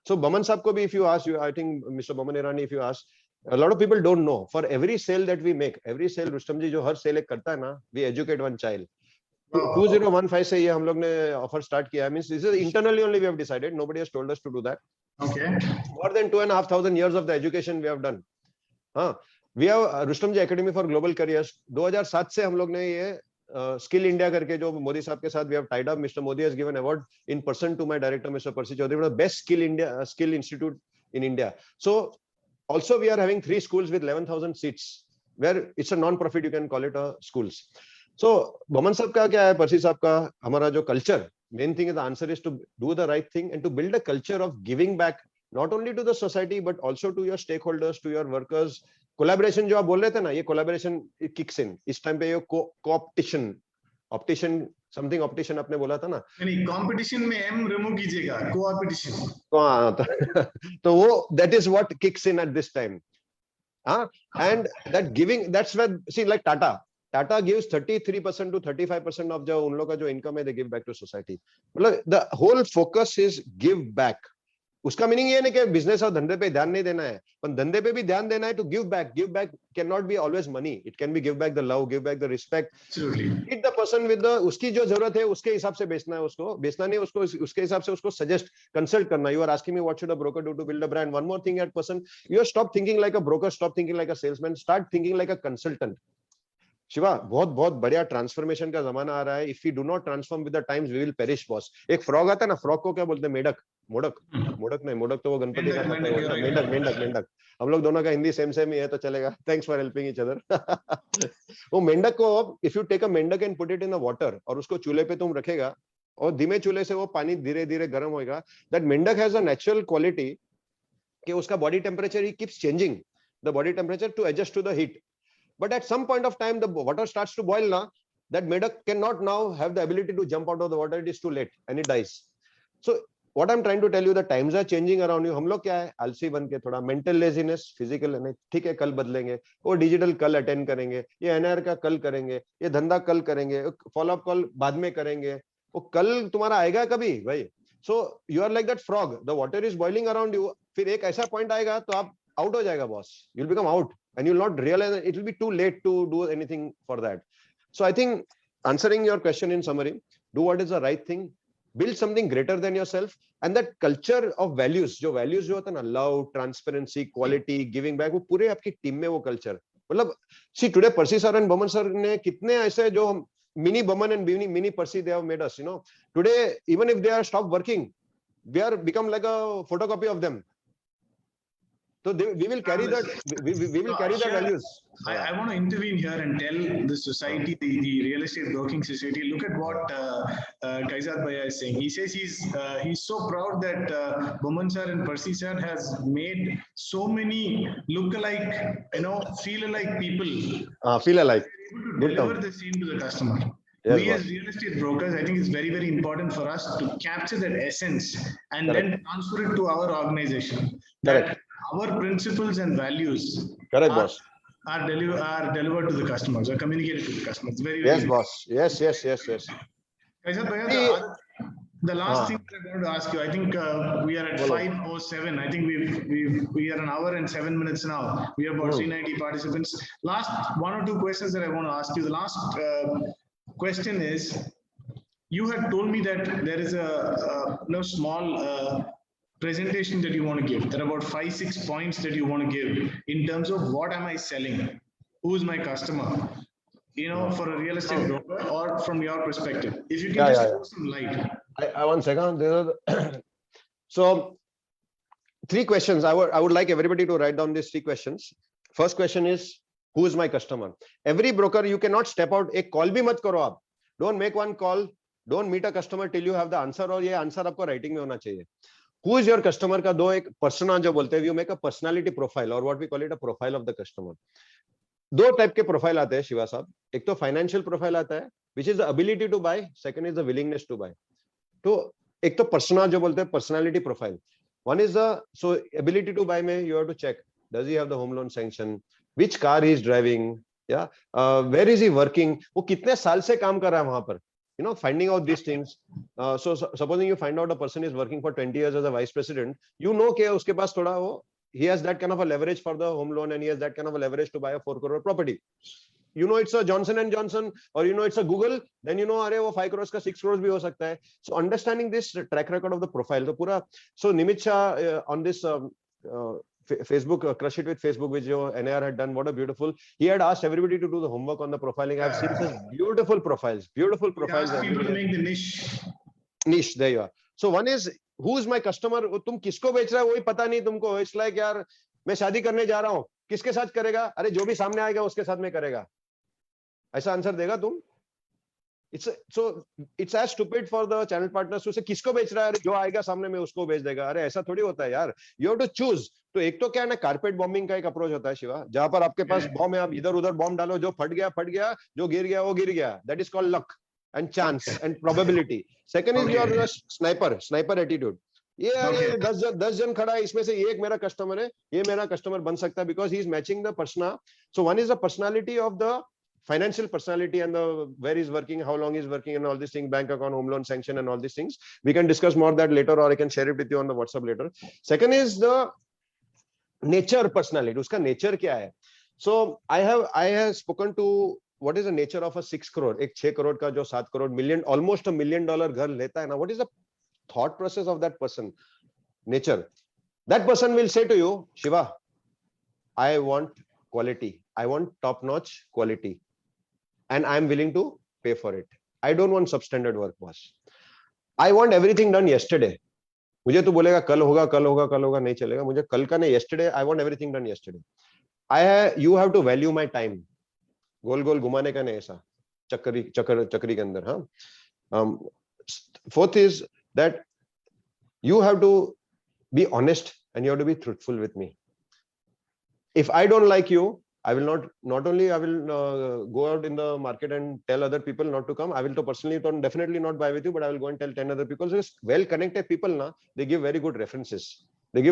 So Baman Saab ko bhi, if you ask, I think Mr. Baman Irani, if you ask, a lot of people don't know. For every sale that we make, every sale Rustam ji jo har sale ek karta hai na, we educate one child. 2015 से ये हम लोग ने offer start किया. Means this is internally only we have decided. Nobody has told us to do that. Okay. More than 2,500 years of the education we have done. We have Rustam ji Academy for Global Careers. 2007 से हम लोग ने ये Skill India करके जो मोदी साहब के साथ we have tied up. Mr. Modi has given award in person to my director, Mr. Percy Chaudhary, for the best skill institute in India. So also we are having 3 schools with 11,000 seats, where it's a non-profit, you can call it a schools. So Baman साहब का क्या है, Percy साहब का हमारा जो culture, main thing is the answer is to do the right thing and to build a culture of giving back not only to the society but also to your stakeholders, to your workers. Collaboration जो आप बोल रहे थे ना, ये collaboration kicks in इस time पे. ये ऑप्टिशन समथिंग ऑप्टिशन आपने बोला था ना, नहीं कंपटीशन में एम रिमूव कीजिएगा, कोऑपरेशन. तो वो that is what kicks in at this time. And that giving, that's when see like Tata gives 33% to 35% of जो उन लोग का जो इनकम है, they give back to society. मतलब the whole focus is give back. उसका मीनिंग ये नहीं कि बिजनेस और धंधे पे ध्यान नहीं देना है, पर धंधे पे भी ध्यान देना है. To give back can not be always money. It can be give back the love, give back the respect. Meet the person with the उसकी जो जरूरत है उसके हिसाब से बेचना है, उसको बेचना नहीं, उसको उसके हिसाब से उसको सजेस्ट कंसल्ट करना. You are asking me what should a broker do to build a brand. One more thing at person, you stop thinking like a broker, stop thinking like a salesman, start thinking like a consultant. Shiva, बहुत बहुत बढ़िया transformation का जमाना आ रहा है. If you do not transform with the times, we will perish boss. एक frog आता है ना, फ्रॉग को क्या बोलते हैं? मेढक. मोडक नहीं, मोडक तो वो गणपति का खाता है. मेंढक. हम लोग दोनों का हिंदी सेम ही है तो चलेगा. Thanks for helping each other. वो मेंढक को, इफ यू टेक अ मेंढक and put it in a water, और उसको चूल्हे पे तुम रखेगा और धीमे चूल्हे से वो पानी धीरे धीरे गर्म होगा. दैट मेंढक हैज अ नेचुरल क्वालिटी कि उसका बॉडी टेम्परेचर ही keeps changing the body temperature to adjust to the heat. But at some point of time, the water starts to boil now. That medak cannot now have the ability to jump out of the water. It is too late and it dies. So what I'm trying to tell you, the times are changing around you. हम लोग क्या है, आलसी बन के थोड़ा mental laziness, physical नहीं, ठीक है कल बदलेंगे, वो digital कल attend करेंगे, ये NR का कल करेंगे, ये धंधा कल करेंगे, follow up कॉल बाद में करेंगे. वो कल तुम्हारा आएगा कभी भाई? So you are like that frog. The water is boiling around you. फिर एक ऐसा point आएगा तो आप out हो जाएगा boss. You'll become out. And you'll not realize that it will be too late to do anything for that. So I think answering your question in summary, do what is the right thing, build something greater than yourself, and that culture of values, जो values जो होता है ना, love, transparency, quality, giving back, वो पूरे आपकी team में वो culture. मतलब see today Percy sir and Baman sir ने कितने ऐसे जो mini Baman and mini Percy they have made us, you know. Today even if they are stopped working, we are become like a photocopy of them. So we will carry that. We will carry the values. I want to intervene here and tell the society, the real estate broking society. Look at what Kaizad Bhaiya is saying. He says he's so proud that Baman sir and Percy sir has made so many look-alike, feel-alike people. Feel alike. Deliver the same to the customer. Yes, we as real estate brokers, I think it's very, very important for us to capture that essence and then transfer it to our organization. Correct. Our principles and values are delivered to the customers, are communicated to the customers. Very, very yes, boss. Yes. Kaizad Bhaiya, The last thing that I wanted to ask you, I think we are at 5:07. I think we are an hour and 7 minutes now. We have about 390 participants. Last one or two questions that I want to ask you. The last question is, you had told me that there is a small presentation that you want to give. There are about 5-6 points that you want to give in terms of what am I selling, who's my customer, for a real estate broker, or from your perspective. If you can just throw some light. I 1 second. So 3 questions. I would like everybody to write down these 3 questions. First question is, who is my customer? Every broker, you cannot step out. A call bhi mat karo aap. Don't make one call. Don't meet a customer till you have the answer, or ye answer aapko writing mein hona chahiye. Who is your customer ka do ek persona jo bolte hain, you make a personality profile, or what we call it a profile of the customer. 2 type के profile आते हैं शिवा साहब. एक तो financial profile आता है, which is the ability to buy. Second is the willingness to buy. तो एक तो persona जो बोलते हैं personality profile. One is the ability to buy में you have to check. Does he have the home loan sanction? Which car he is driving? Yeah. Where is he working? वो कितने साल से काम कर रहा है वहाँ पर? Finding out these things. So supposing you find out a person is working for 20 years as a vice president, कि उसके पास थोड़ा वो, he has that kind of a leverage for the home loan, and he has that kind of a leverage to buy a 4 crore property. It's a Johnson & Johnson, or it's a Google, then अरे वो 5 crores का 6 crores भी हो सकता है. So understanding this track record of the profile, तो पूरा. So Nimit Shah on this Facebook, Crush It with Facebook, which NAR had done, what a beautiful. He had asked everybody to do the homework on the profiling. I've seen such beautiful profiles. Beautiful profiles. People to make the niche. Niche, there you are. So one is, who is my customer? तुम किसको बेच रहा है वही पता नहीं तुमको. It's like यार मैं शादी करने जा रहा हूँ, किसके साथ करेगा? अरे जो भी सामने आएगा उसके साथ में करेगा. ऐसा आंसर देगा तुम? It's as stupid for the channel partners to say किसको बेच रहा है? अरे जो आएगा सामने में उसको बेच देगा. अरे ऐसा थोड़ी होता है यार. You have to choose. तो एक तो क्या है ना, कारपेट बॉम्बिंग का एक अप्रोच होता है शिवा, जहां पर आपके पास बॉम्ब है, आप इधर उधर बॉम्ब डालो, जो फट गया, जो गिर गया वो गिर गया. That is called luck and chance and probability. Second is your sniper attitude. ये 10 जन खड़ा है, इसमें से एक मेरा कस्टमर है, ये मेरा कस्टमर बन सकता है, because he is matching the persona. So one is the personality of the financial personality, and the where he's working, how long he's working, and all these things, bank account, home loan sanction, and all these things. We can discuss more that later, or I can share it with you on the WhatsApp later. Second is the nature personality. Uska nature kya hai? So I have spoken to what is the nature of a 6 crore, एक 6 crore का जो 7 crore million, almost $1 million घर लेता है ना. What is the thought process of that person? Nature. That person will say to you, Shiva, I want quality. I want top-notch quality, and I am willing to pay for it. I don't want substandard work, boss. I want everything done yesterday. मुझे तो बोलेगा कल होगा नहीं चलेगा. मुझे कल का नहीं, yesterday. I want everything done yesterday. You have to value my time. गोल गोल घुमाने का नहीं ऐसा चक्री के अंदर. हाँ. Fourth is that you have to be honest and you have to be truthful with me. If I don't like you, I will not only I will go out in the market and tell other people not to come. I will to personally definitely not buy with you, but I will go and tell 10 other people. So well connected people na, they give very good references. I've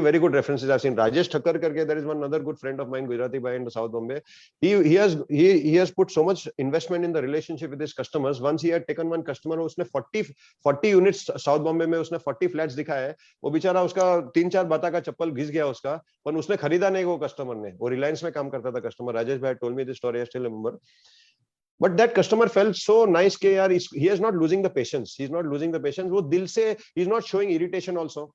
seen Rajesh Thakkar karke, there is one other good friend of mine, Gujarati bhai in the South Bombay. He has put so much investment in the relationship with his customers. Once he had taken one customer, उसने 40 units South Bombay में उसने 40 flats दिखाया है. वो बेचारा उसका 3-4 बाता का चप्पल घिस गया उसका, पर उसने खरीदा नहीं वो कस्टमर ने. वो Reliance में काम करता था customer. Rajesh bhai told me this story, I still remember. But that customer felt so nice कि यार he is not losing the patience. He is not losing the patience. वो दिल से, he is not showing irritation also.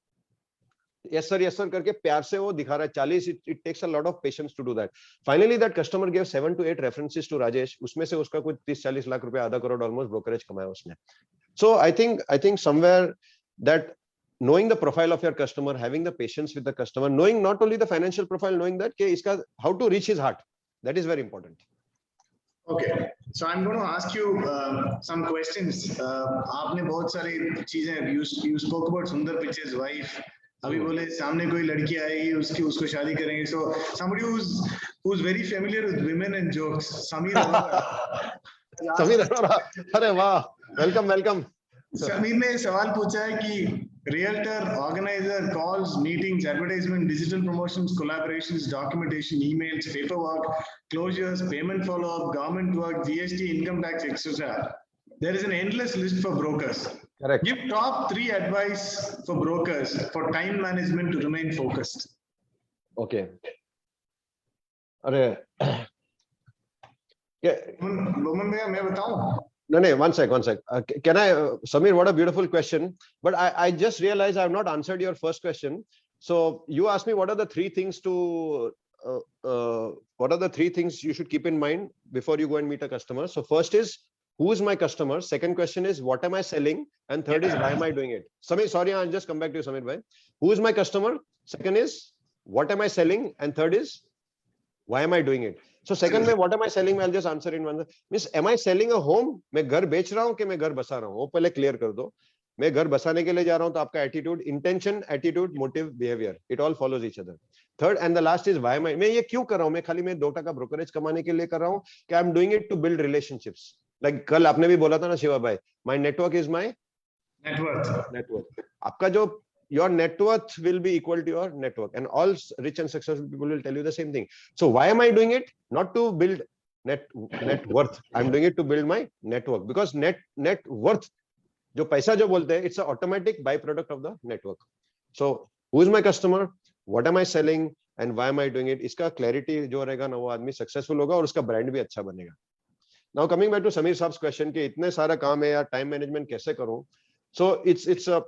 Yes sir करके प्यार से वो दिखा रहा है. 40, it takes a lot of patience to do that. Finally that customer gave 7 to 8 references to Rajesh. उसमें से उसका कुछ 30-40 लाख रुपए, आधा करोड़ almost brokerage कमाया उसने. So I think somewhere that knowing the profile of your customer, having the patience with the customer, knowing not only the financial profile, knowing that how to reach his heart, that is very important. Okay, so I'm going to ask you some questions. आपने बहुत सारी चीजें, you spoke about Sundar Pichai's wife. अभी बोले सामने कोई लड़की आएगी, उसको शादी करेंगे. So somebody who's very familiar with women and jokes, Samir Arora. अरे वाह, welcome. समीर ने सवाल पूछा है कि realtor, organizer, calls, meetings, advertisement, digital promotions, collaborations, documentation, emails, paperwork, closures, payment follow-up, government work, GST, income tax, etc. There is an endless list for brokers. Correct. Give top 3 advice for brokers for time management to remain focused. Okay. अरे Loman bhaiya, मैं बताऊं? No, no, one sec. Can I, Samir, what a beautiful question. But I just realized I have not answered your first question. So you asked me what are the three things you should keep in mind before you go and meet a customer. So first is, who is my customer? Second question is, what am I selling? And third is, why am I doing it? Samir, sorry, I'll just come back to you, Samir bhai. Who is my customer? Second is, what am I selling? And third is, why am I doing it? So second में what am I selling? I'll just answer in one. Means, am I selling a home? मैं घर बेच रहा हूँ कि मैं घर बसा रहा हूँ? वो पहले clear कर दो. मैं घर बसाने के लिए जा रहा हूँ तो आपका attitude, intention, attitude, motive, behavior, it all follows each other. Third and the last is why am I? मैं ये क्यों कर रहा हूँ? मैं खाली मैं 2 टका brokerage कमाने के लिए कर रहा हूँ कि I'm doing it to build relationships. Like कल आपने भी बोला था ना शिवा भाई, my network is my net worth. आपका जो your net worth will be equal to your network, and all rich and successful people will tell you the same thing. So why am I doing it? Not to build net worth. I'm doing it to build my network, because net worth, जो पैसा जो बोलते हैं, it's an automatic byproduct of the network. So who is my customer? What am I selling? And why am I doing it? इसका clarity जो रहेगा ना, वो आदमी successful होगा और उसका brand भी अच्छा बनेगा. Now coming back to Samir साहब's question कि इतने सारा काम है यार, time management कैसे करूं? So it's a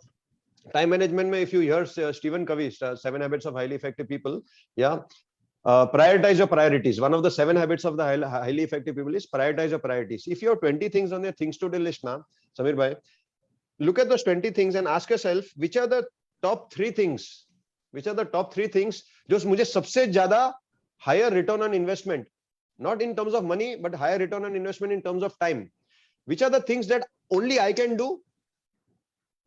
time management में, if you hear Stephen Covey's 7 Habits of Highly Effective People, yeah, prioritize your priorities. One of the 7 habits of the highly effective people is prioritize your priorities. If you have 20 things on your things to do list now, Samir bhai, look at those 20 things and ask yourself, which are the top 3 things? Which are the top 3 things जो मुझे सबसे ज़्यादा higher return on investment, not in terms of money, but higher return on investment in terms of time. Which are the things that only I can do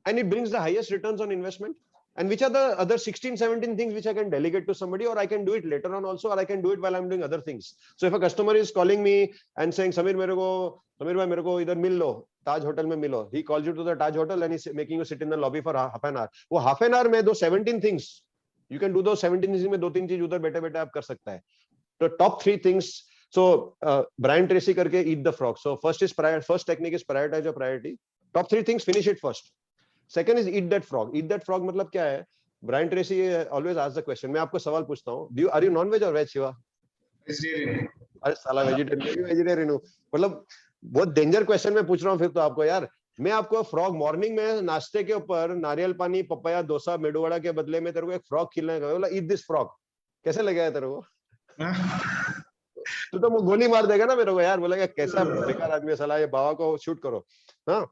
and it brings the highest returns on investment? And which are the other 16, 17 things which I can delegate to somebody, or I can do it later on also, or I can do it while I'm doing other things. So if a customer is calling me and saying, Samir bhai mere ko idhar mil lo, Taj Hotel mein milo. He calls you to the Taj Hotel and he's making you sit in the lobby for half an hour. वो half an hour में those 17 things, you can do those 17 things में 2-3 चीज उधर बैठे बैठे आप कर सकता है. So top 3 things. So Brian Tracy करके eat the frog. So first technique is prioritize your priority. Top 3 things, finish it first. Second is eat that frog. Eat that frog मतलब क्या है? Brian Tracy always asks the question. मैं आपको सवाल पूछता हूँ. Are you non-veg or veg, Shiva? Vegetarian. अरे साला vegetarian हूँ. मतलब बहुत डेंजर क्वेश्चन मैं पूछ रहा हूँ फिर तो आपको यार. मैं आपको फ्रॉग मॉर्निंग में नाश्ते के ऊपर नारियल पानी, पपाया, डोसा, मेदू वड़ा के बदले में तेरे को एक फ्रॉग खिलाने का, बोला ईट दिस फ्रॉग. कैसे लगेगा तेरे को? तू तो वो गोली मार देगा ना मेरे को यार. बोलेगा कैसा बेकार आदमी है साला, ये बाबा को शूट करो. हाँ.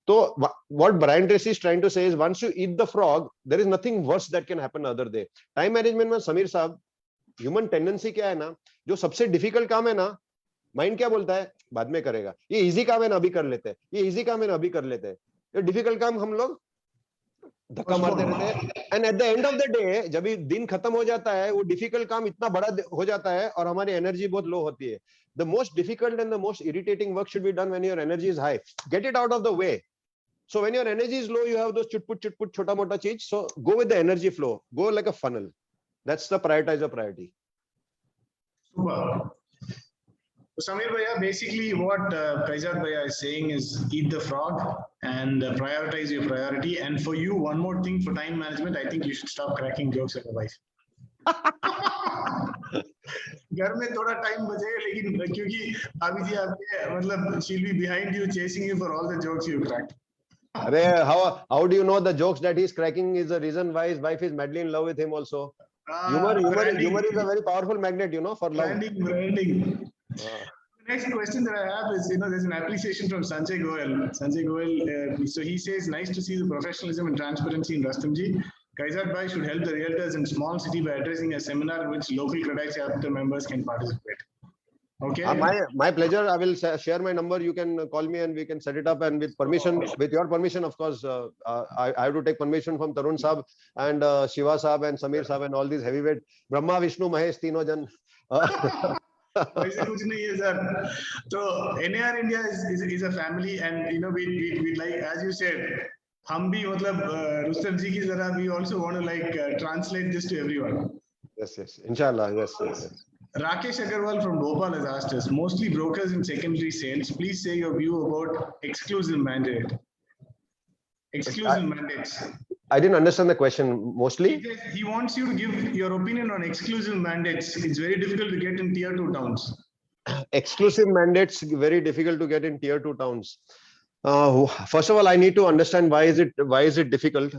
So what Brian Tracy is trying to say is, once you eat the frog, there is nothing worse that can happen other day. Time management में समीर साहब, human tendency क्या है ना, जो सबसे difficult काम है ना, mind क्या बोलता है? बाद में करेगा. ये easy काम है ना, अभी कर लेते हैं. ये easy काम है ना, अभी कर लेते हैं. ये difficult काम हम लोग धक्का मारते रहते हैं. And at the end of the day, जब ये दिन खत्म हो जाता है, वो difficult काम इतना बड़ा हो जाता है और हमारी energy बहुत low होती है. The most difficult and the most irritating work should be done when your energy is high. Get it out of the way. So when your energy is low, you have those chutput, chota mota cheez. So go with the energy flow. Go like a funnel. That's the prioritize your priority. Super. So Samir bhaiya, basically what Kaizad bhaiya is saying is eat the frog and prioritize your priority. And for you, one more thing for time management, I think you should stop cracking jokes at your wife. घर में थोड़ा time बचेगा, लेकिन क्योंकि भाभी जी आपके मतलब she'll be behind you, chasing you for all the jokes you cracked. How do you know the jokes that he's cracking is the reason why his wife is madly in love with him also? Humor is a very powerful magnet, you know, for love. Branding. Next question that I have is, there's an appreciation from Sanjay Goel. So he says, nice to see the professionalism and transparency in Rustomji. Kaizad bhai should help the realtors in small city by addressing a seminar in which local Credit chapter members can participate. Okay. My pleasure. I will share my number. You can call me and we can set it up. And with permission, with your permission, of course, I have to take permission from Tarun Saab and Shiva Saab and Samir Saab and all these heavyweight Brahma, Vishnu, Mahesh, Tino Jan. ऐसे कुछ नहीं है sir. So NAR India is a family, and we like, as you said, हम भी मतलब रुस्तम जी की तरह we also want to like translate this to everyone. Yes. Inshallah. Yes. Rakesh Agarwal from Bhopal has asked us, mostly brokers in secondary sales, please say your view about exclusive mandate. Exclusive mandates. I didn't understand the question mostly. He wants you to give your opinion on exclusive mandates. It's very difficult to get in tier 2 towns. Exclusive mandates very difficult to get in tier 2 towns. First of all, I need to understand why is it difficult.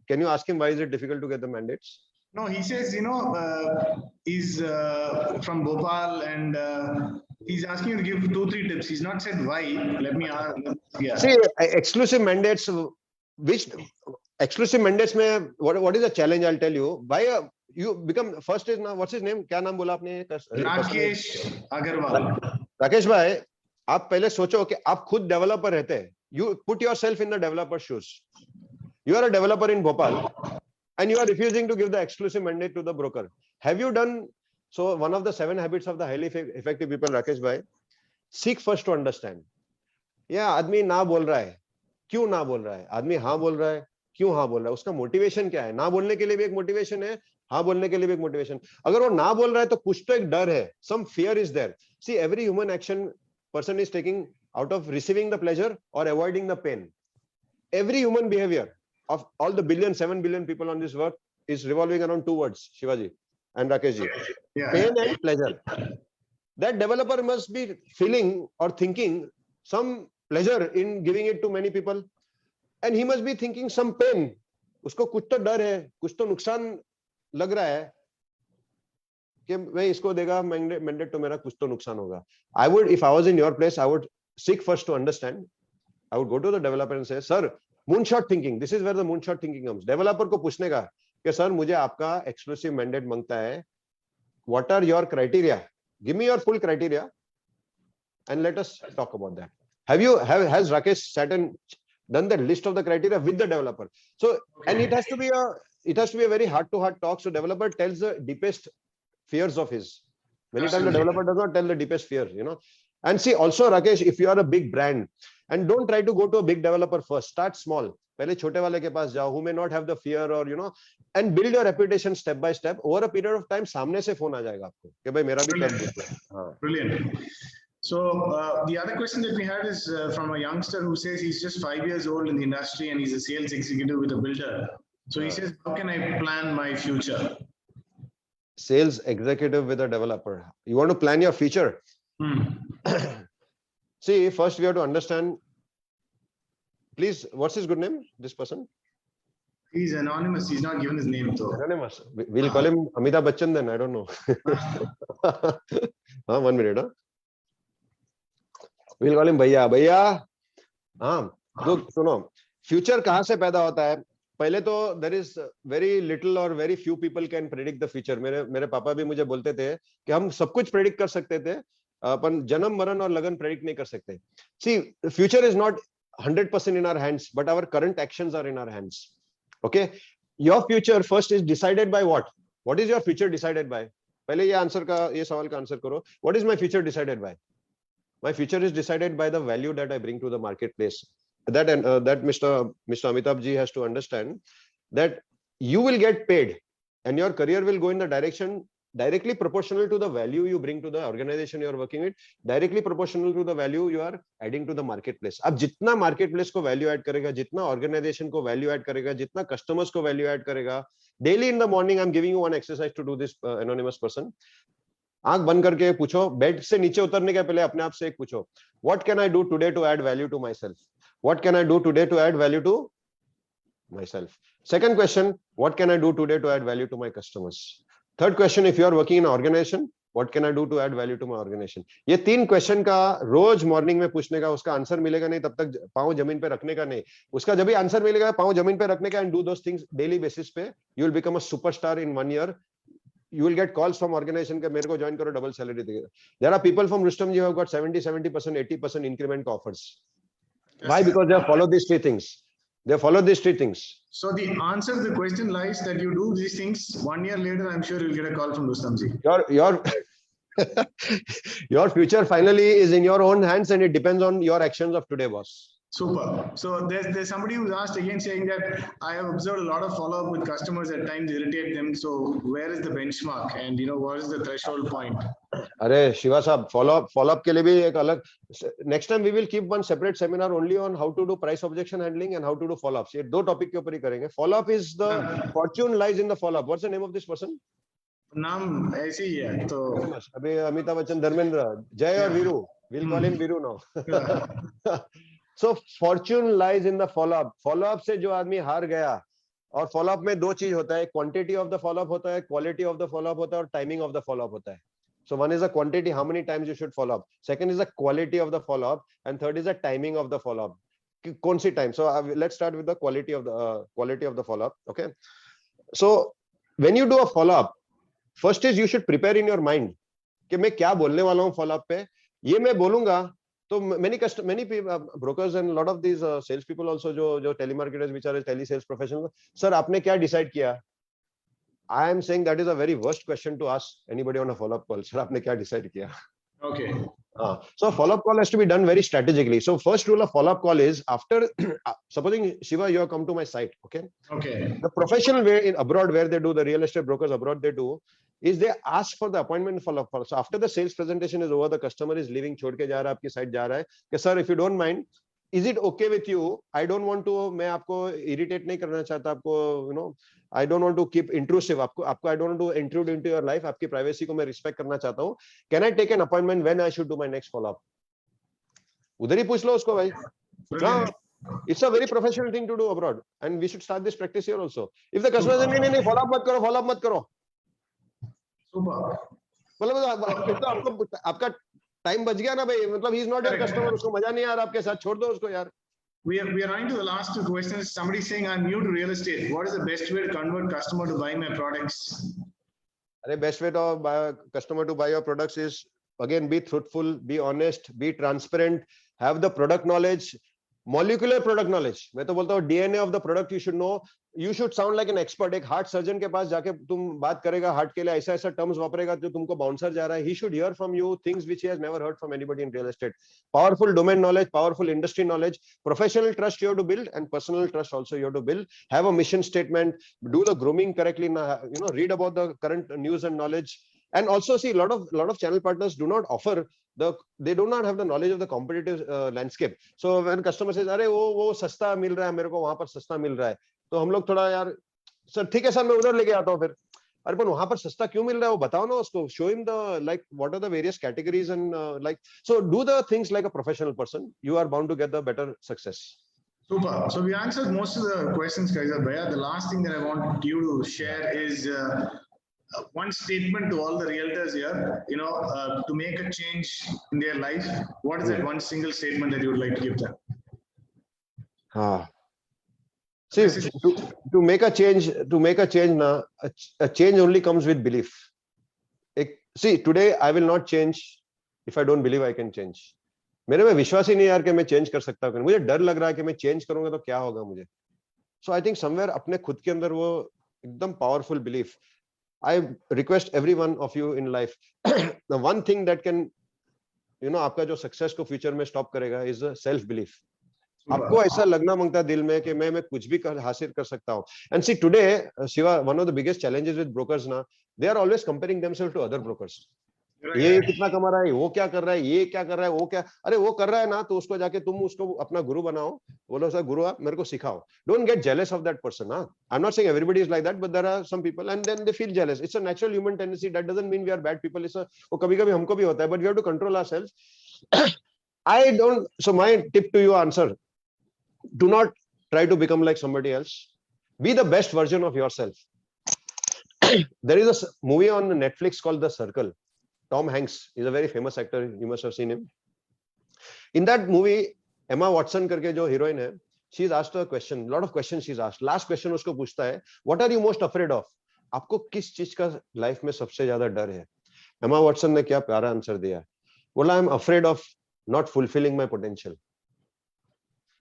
Can you ask him why is it difficult to get the mandates? No, he says, he's from Bhopal and he's asking you to give 2-3 tips. He's not said why. Let me ask. Yeah. See, exclusive mandates, which exclusive mandates mein, what is the challenge? I'll tell you. Why you become first is now, what's his name? क्या नाम बोला आपने? Rakesh Agarwal. Rakesh भाई, आप पहले सोचो कि आप खुद डेवलपर रहते हैं. You put yourself in the developer shoes. You are a developer in Bhopal and you are refusing to give the exclusive mandate to the broker. Have you done so? One of the 7 habits of the highly effective people, Rakesh bhai, seek first to understand. Yeah, आदमी ना बोल रहा है, क्यों ना बोल रहा है? आदमी हाँ बोल रहा है, क्यों हाँ बोल रहा है? उसका मोटिवेशन क्या है? ना बोलने के लिए भी एक मोटिवेशन है, हाँ बोलने के लिए भी एक मोटिवेशन. अगर वो ना बोल रहा है तो कुछ तो एक डर है. Some fear is there. See, every human action person is taking out of receiving the pleasure or avoiding the pain. Every human behavior of all the 7 billion people on this earth is revolving around 2 words, Shivaji and Rakeshji. Yeah. Pain and pleasure. That developer must be feeling or thinking some pleasure in giving it to many people. And he must be thinking some pain. उसको कुछ तो डर है, कुछ तो नुकसान लग रहा है कि मैं इसको देगा mandate तो मेरा कुछ तो नुकसान होगा. I would, if I was in your place, I would seek first to understand. I would go to the developer and say, sir, moonshot thinking. This is where the moonshot thinking comes. Developer को पूछने का कि sir मुझे आपका exclusive mandate मांगता है. What are your criteria? Give me your full criteria, and let us talk about that. Has Rakesh sat and done the list of the criteria with the developer? So, and it has to be a very heart-to-heart talk. So developer tells the deepest fears of his. Many times the developer does not tell the deepest fear, And see, also Rakesh, if you are a big brand, and don't try to go to a big developer first. Start small. पहले छोटे वाले के पास जाओ, who may not have the fear or and build your reputation step by step. Over a period of time, सामने से phone आ जाएगा आपको कि भाई मेरा भी कर दो. Brilliant. So the other question that we had is from a youngster who says he's just 5 years old in the industry and he's a sales executive with a builder. So he says, how can I plan my future? Sales executive with a developer. You want to plan your future? See, first we have to understand. Please, what's his good name? This person? He's anonymous. He's not given his name though. Anonymous. We'll call him Amitabh Bachchan then. I don't know. 1 minute. Huh? We'll call him Bhaiya. Look, सुनो. Future कहाँ से पैदा होता है? पहले तो there is very little or very few people can predict the future. मेरे पापा भी मुझे बोलते थे कि हम सब कुछ predict कर सकते थे, अपन जन्म मरण और लगन predict नहीं कर सकते. See, the future is not 100% in our hands, but our current actions are in our hands. Okay, your future first is decided by what? What is your future decided by? पहले ये सवाल का answer करो. What is my future decided by? My future is decided by the value that I bring to the marketplace. That Mr. Amitabh ji has to understand that you will get paid and your career will go in the direction directly proportional to the value you bring to the organization you are working with, directly proportional to the value you are adding to the marketplace. अब जितना marketplace को value add करेगा, जितना organization को value add करेगा, जितना customers को value add करेगा, daily in the morning I'm giving you one exercise to do this, anonymous person. आंख बंद करके पूछो, बेड से नीचे उतरने के पहले अपने आप से एक पूछो, what can I do today to add value to myself? What can I do today to add value to myself? Second question, what can I do today to add value to my customers? Third question, if you are working in an organization, what can I do to add value to my organization? ये 3 question का रोज morning में पूछने का, उसका answer मिलेगा नहीं तब तक पांव जमीन पे रखने का नहीं, उसका जब भी आंसर मिलेगा पांव जमीन पे रखने का, and do those things daily basis पे, you will become a superstar in 1 year. You will get calls from organization के मेरे को join करो, double salary देगा. There are people from Rustomjee who have got 70%, 80% increment offers. Why? Because they have followed these 3 things. They follow these 3 things. So the answer to the question lies that you do these things. 1 year later, I'm sure you'll get a call from Rustomjee. Your future finally is in your own hands, and it depends on your actions of today, boss. Super. So there's somebody who's asked again saying that I have observed a lot of follow-up with customers at times irritate them. So where is the benchmark and what is the threshold point? अरे शिवा साहब, follow up के लिए भी एक अलग, next time we will keep one separate seminar only on how to do price objection handling and how to do follow ups. ये दो topic के ऊपर ही करेंगे। Follow up is the fortune lies in the follow up. What's the name of this person? नाम ऐसे ही है तो अभी अमिताभ बच्चन, धर्मेंद्र, जय और Veeru, will call him Veeru now. So Fortune lies in the follow up. Follow up से जो आदमी हार गया, और फॉलो अप में दो चीज होता है, quantity of the follow up होता है, quality of the follow up होता है, और timing of the follow up होता है। So one is the quantity, how many times you should follow up. Second is the quality of the follow up, and third is the timing of the follow up. कौन सी time? So let's start with the quality of the follow up. Okay. So when you do a follow up, first is you should prepare in your mind कि मैं क्या बोलने वाला हूँ follow up पे। ये मैं बोलूंगा तो many brokers and lot of these sales people also जो telemarketers which are tele sales professionals, sir आपने क्या decide किया? I am saying that is a very worst question to ask anybody on a follow-up call. Sir, आपने क्या decide किया? okay. So follow-up call has to be done very strategically. So first rule of follow-up call is after, supposing Shiva, you have come to my site, okay? Okay. The professional way in abroad, where they do, the real estate brokers abroad, they do, is they ask for the appointment follow-up call. So after the sales presentation is over, the customer is leaving, छोड़ के जा रहा है, आपकी site जा रहा है, कि sir, if you don't mind, is it okay with you? I don't want to, मैं आपको irritate नहीं करना चाहता, आपको, you know, I don't want to keep intrusive. आपको I don't want to intrude into your life. आपकी privacy को मैं respect करना चाहता हूँ. Can I take an appointment when I should do my next follow-up? उधर ही पूछ लो उसको भाई. हाँ, it's a very professional thing to do abroad, and we should start this practice here also. If the customer says नहीं follow-up मत करो. Super. मतलब आपको आपका टाइम बच गया ना भाई. मतलब he is not your customer. उसको मजा नहीं आ रहा आपके साथ. छोड़ दो उसको यार. We are running to the last two questions. Somebody saying I'm new to real estate. What is the best way to convert customer to buy my products? The best way to buy customer to buy your products is, again, be truthful, be honest, be transparent, have the product knowledge, molecular product knowledge. मैं तो बोलता हूँ DNA of the product you should know. You should sound like an expert. एक heart surgeon के पास जाके तुम बात करेगा हार्ट के लिए, ऐसा टर्म्स वापरेगा जो तुमको बाउंसर जा रहा है. He should hear from you things which he has never heard from anybody in real estate. Powerful domain knowledge, powerful industry knowledge, professional trust you have to build, and personal trust also you have to build. Have a mission statement. Do the grooming correctly. You know, read about the current news and knowledge. And also see, a lot of channel partners do not offer they do not have the knowledge of the competitive landscape. So when customer says, अरे वो सस्ता मिल रहा है मेरे को, वहां पर सस्ता मिल रहा है, तो हम लोग थोड़ा यार सर ठीक है सर मैं उधर लेके आता हूँ फिर. अरे पर वहां पर सस्ता क्यों मिल रहा है वो बताओ ना उसको. Show him the like what are the various categories and like so do the things like a professional person. You are bound to get the better success. Super. So we answered most of the questions, Kaizad Bhaiya. The last thing that I want you to share is one statement to all the realtors here, you know, to make a change in their life. What is that one single statement that you would like to give them? See, to make a change now, a change only comes with belief. See, today I will not change if I don't believe I can change. मेरे में विश्वास ही नहीं यार कि मैं change कर सकता हूँ. मुझे डर लग रहा है कि मैं चेंज करूंगा तो क्या होगा मुझे. So I think somewhere अपने खुद के अंदर वो एकदम powerful belief. I request every one of you in life, the one thing that can, you know, आपका जो success को future में stop करेगा is a self belief. आपको ऐसा लगना मांगता है दिल में कि मैं कुछ भी हासिल कर सकता हूँ. And see today, Shiva, one of the biggest challenges with brokers ना, they are always comparing themselves to other brokers. ये कितना कमा रहा है, वो क्या कर रहा है, ये क्या कर रहा है, वो क्या, अरे वो कर रहा है ना तो उसको जाके तुम उसको अपना गुरु बनाओ. बोलो सर गुरु आप मेरे को सिखाओ. Don't get jealous of that person. I'm not saying everybody is like that, but there are some people and then they feel jealous. It's a natural human tendency. That doesn't mean we are bad people. It's a वो कभी-कभी हमको भी होता है, but we have to control ourselves. So my tip to you, answer, do not try to become like somebody else. Be the best version of yourself. There is a movie on Netflix called The Circle. Tom Hanks is a very famous actor. You must have seen him. In that movie, Emma Watson करके जो heroine है, she is asked a question. Lot of questions she's asked. Last question उसको पूछता है, what are you most afraid of? आपको किस चीज का लाइफ में सबसे ज्यादा डर है? Emma Watson ने क्या प्यारा आंसर दिया. बोला, I'm afraid of not fulfilling my potential.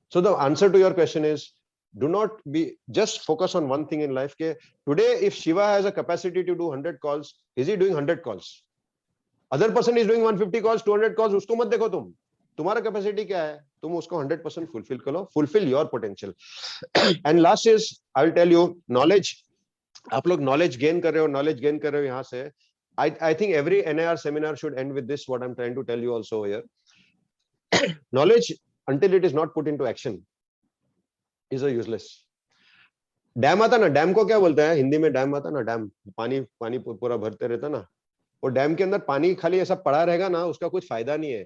So the answer to your question is, do not be, just focus on one thing in life. Ke today, if Shiva has a capacity to do 100 calls, is he doing 100 calls? Other person is doing 150 calls, 200 calls, उसको मत देखो तुम. तुम्हारा capacity क्या है? तुम उसको 100% fulfill करो. Fulfill your potential. And last is, I will tell you, knowledge. आप लोग knowledge gain कर रहे हो यहाँ से. I think every NIR seminar should end with this, what I'm trying to tell you also here. Knowledge, until it is not put into action, is a useless. Dam आता ना, dam को क्या बोलते हैं हिंदी में? डैम आता ना, dam, पानी पानी पूरा भरते रहता ना, वो डैम के अंदर पानी खाली ऐसा पड़ा रहेगा ना, उसका कुछ फायदा नहीं है.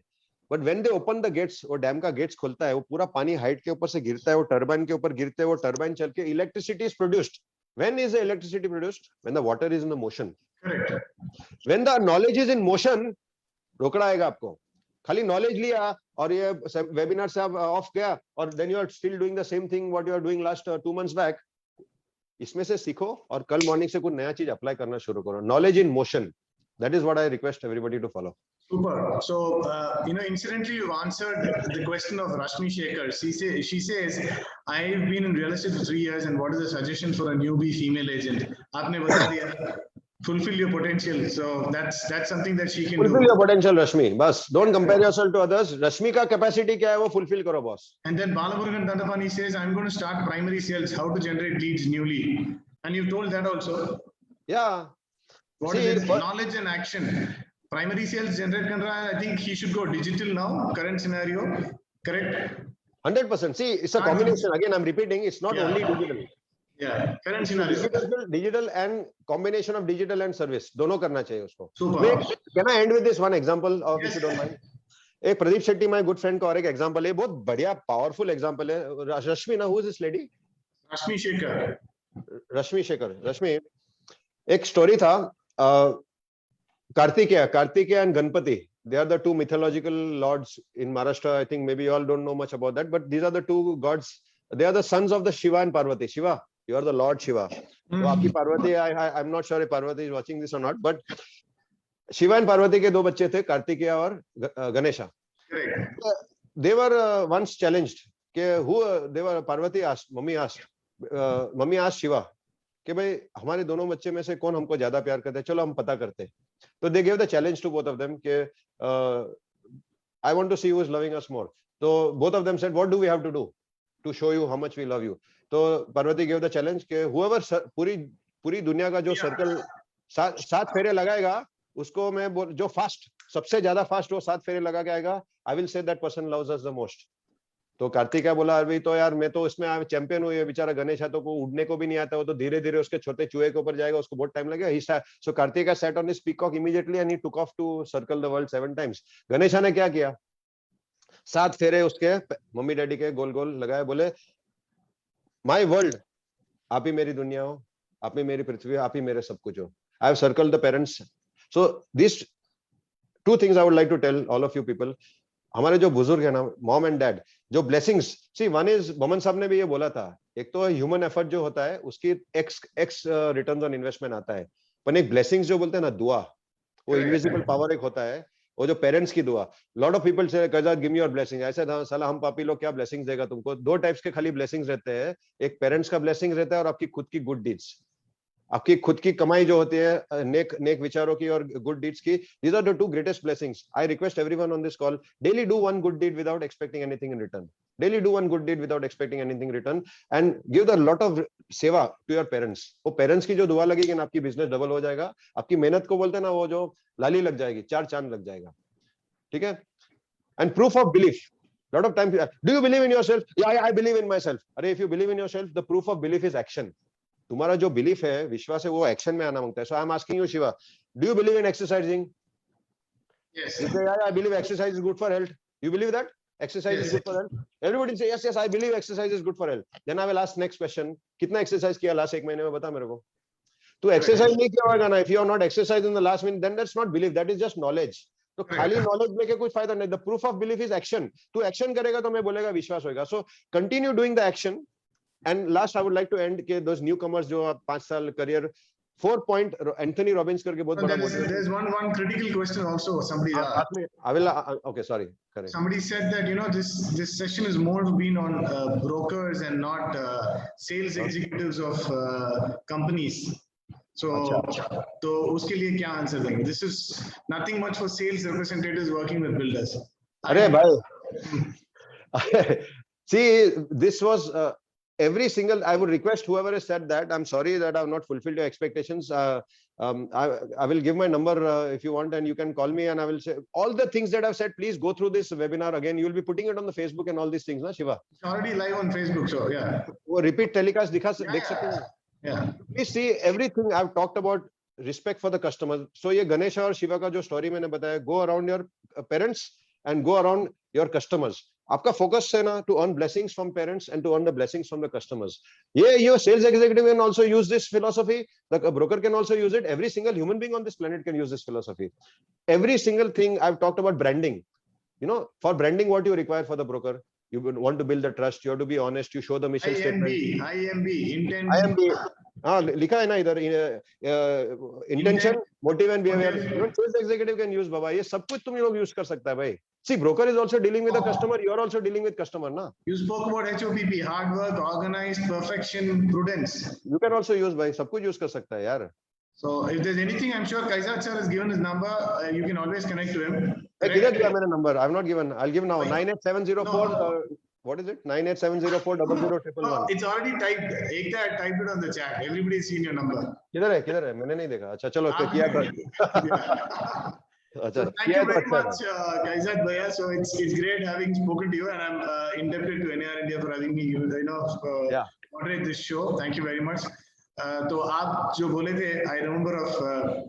But when they open the gates, वो डैम का गेट्स खोलता है, वो पूरा पानी हाइट के ऊपर से गिरता है, वो टरबाइन के ऊपर गिरते हैं, वो टरबाइन चल के electricity is produced. When is the electricity produced? When the water is in the motion. When the knowledge is in motion, रोकड़ा आएगा आपको. खाली नॉलेज लिया और ये वेबिनार से आप ऑफ गया और then you are still doing the same thing what you are doing last 2 months back. इसमें से सीखो और कल मॉर्निंग से कुछ नया चीज अप्लाई करना शुरू करो. Knowledge in motion, that is what I request everybody to follow. Super. So, incidentally, you've answered the question of Rashmi Shekhar. She says, I've been in real estate for 3 years, and what is the suggestion for a newbie female agent? Aapne bata diya. Fulfill your potential. So that's something that she can Fulfill do. your potential, Rashmi. Bas, don't compare yourself to others. Rashmi ka capacity kya hai, wo fulfill karo, boss. And then Balamurugan Dandapani says, I'm going to start primary sales, how to generate leads newly. And you've told that also. Yeah. What See, is it? Knowledge and action. Primary sales generate kar raha hai. I think he should go digital now, current scenario. Correct? 100%. See, it's a combination. Again, I'm repeating, it's not only digital. Yeah, current scenario. Digital and combination of digital and service. दोनों करना चाहिए उसको. Super. Can I end with this one example of, if you don't mind? एक Pradeep Shetty, my good friend का और एक example है, बहुत बढ़िया powerful example है. रश्मि ना, who is this lady? Rashmi Shekhar. रश्मि शेखर. रश्मि, एक स्टोरी था, Kartikeya and Ganpati. They are the two mythological lords in Maharashtra. I think maybe you all don't know much about that, but these are the two gods. They are the sons of the Shiva and Parvati. Shiva, you are the Lord Shiva. So आपकी Parvati, I'm not sure if Parvati is watching this or not, but Shiva and Parvati के दो बच्चे थे, Kartikeya और Ganesha. They were once challenged. Parvati asked, Mummy asked Shiva, कि भाई हमारे दोनों बच्चे में से कौन हमको ज्यादा प्यार करता है, चलो हम पता करते हैं. तो they gave the challenge to both of them कि I want to see who is loving us more. So both of them said, what do we have to do to show you how much we love you? तो Parvati gave the challenge कि whoever पूरी दुनिया का जो circle 7 फेरे लगाएगा, उसको मैं जो फास्ट, सबसे ज्यादा फास्ट वो 7 फेरे लगा के आएगा, I will say that person loves us the most. तो कार्तिकेय बोला, अभी तो यार मैं तो इसमें चैंपियन हूँ, ये बेचारा गणेश तो को उड़ने को भी नहीं आता, वो तो धीरे धीरे उसके छोटे चूहे के ऊपर जाएगा, उसको बहुत टाइम लगेगा. So Kartikeya sat on his peacock immediately and he took off to circle the world 7 times. Ganesha ने क्या किया? 7 फेरे उसके मम्मी डैडी के गोल गोल लगाए, बोले माय वर्ल्ड, आप ही मेरी दुनिया हो, आप ही मेरी पृथ्वी, आप ही मेरे सब कुछ हो. I have circled the parents. So these 2 things I would like to tell all of you people. हमारे जो बुजुर्ग है ना, मॉम एंड डैड, जो blessings, C one is, Boman साहब ने भी ये बोला था, एक तो ह्यूमन एफर्ट जो होता है उसकी एक्स रिटर्न्स ऑन इन्वेस्टमेंट आता है, पर एक ब्लेसिंग्स जो बोलते हैं ना, दुआ, वो इनविजिबल पावर एक होता है, वो जो पेरेंट्स की दुआ. लॉट ऑफ पीपल से कजात गिव मी योर ब्लेसिंग, ऐसे साला हम पापी लोग क्या ब्लेसिंग्स देगा तुमको. 2 टाइप्स के खाली ब्लेसिंग्स रहते हैं, एक पेरेंट्स का ब्लेसिंग रहता है और आपकी खुद की गुड डीड्स, आपकी खुद की कमाई जो होती है नेक विचारों की और गुड डीड्स की. These are the 2 greatest blessings. I request everyone on this call, daily do 1 good deed without expecting anything in return. Daily do 1 good deed without expecting anything in return and give the lot of सेवा to your parents. वो parents की जो दुआ लगेगी ना, आपकी business double हो जाएगा, आपकी मेहनत को बोलते हैं ना, वो जो लाली लग जाएगी, 4 चांद लग जाएगा. ठीक है? And proof of belief. Lot of time, do you believe in yourself? Yeah, I believe in myself. अरे if you believe in yourself, the proof of belief is action. तुम्हारा जो बिलीफ है, विश्वास है, वो एक्शन में आना मांगता है. So I am asking you Shiva, do you believe in exercising? Yes. You say, yeah, I believe exercise is good for health. You believe that exercise is good for health? Everybody say yes, I believe exercise is good for health. Then I will ask next question, कितना exercise किया last 1 महीने में, बता मेरे को. तू exercise नहीं किया होगा ना, if you are not exercised in the last minute, then that's not belief, that is just knowledge. तो खाली नॉलेज लेके कुछ फायदा नहीं. The proof of belief is action. तू एक्शन करेगा तो मैं बोलेगा विश्वास होगा. So continue doing the action. And last, I would like to end के those newcomers जो 5 साल career 4 point Anthony Robbins करके बहुत बड़ा. There's one critical question also. Somebody I will okay, sorry, correct. Somebody said that this session is more been on brokers and not sales executives of companies. So तो उसके लिए क्या answer देंगे? This is nothing much for sales representatives working with builders. अरे भाई, see, this was every single, I would request whoever has said that, I'm sorry that I've not fulfilled your expectations. I will give my number if you want, and you can call me and I will say all the things that I've said. Please go through this webinar again. You will be putting it on the Facebook and all these things, na Shiva? It's already live on Facebook, so yeah. वो repeat telecast Yeah, देख सकते हैं. Yeah. Please see everything I've talked about. Respect for the customer. So ये Ganesha और Shiva का जो story मैंने बताया, go around your parents and go around your customers. आपका focus है ना to earn blessings from parents and to earn the blessings from the customers. Your sales executive can also use this philosophy. The broker can also use it. Every single human being on this planet can use this philosophy. Every single thing I've talked about branding. You know, for branding, what you require for the broker? You want to build the trust. You have to be honest. You show the mission statement. IMB, intent. IMB. हाँ लिखा है ना इधर intention, motive and behavior. Even sales executive can use बाबा. ये सब कुछ तुम लोग use कर सकता है भाई. See, broker is also dealing with the customer. You are also dealing with customer, na? You spoke about HOPP, hard work, organized, perfection, prudence. You can also use भाई. सब कुछ use कर सकता है यार. So if there's anything, I'm sure Kaizad sir has given his number. You can always connect to him. किधर दिया मैंने number? I've not given. I'll give now. 98704. What is it? 987040011. No, it's already typed. Ekta typed it on the chat. Everybody's seen your number. किधर है? मैंने नहीं देखा. अच्छा चलो तो किया था. So thank you very much, Kaizad Bhaiya. So it's great having spoken to you, and I'm indebted to NAR India for having me, moderate this show. Thank you very much. तो आप जो बोले थे, I remember of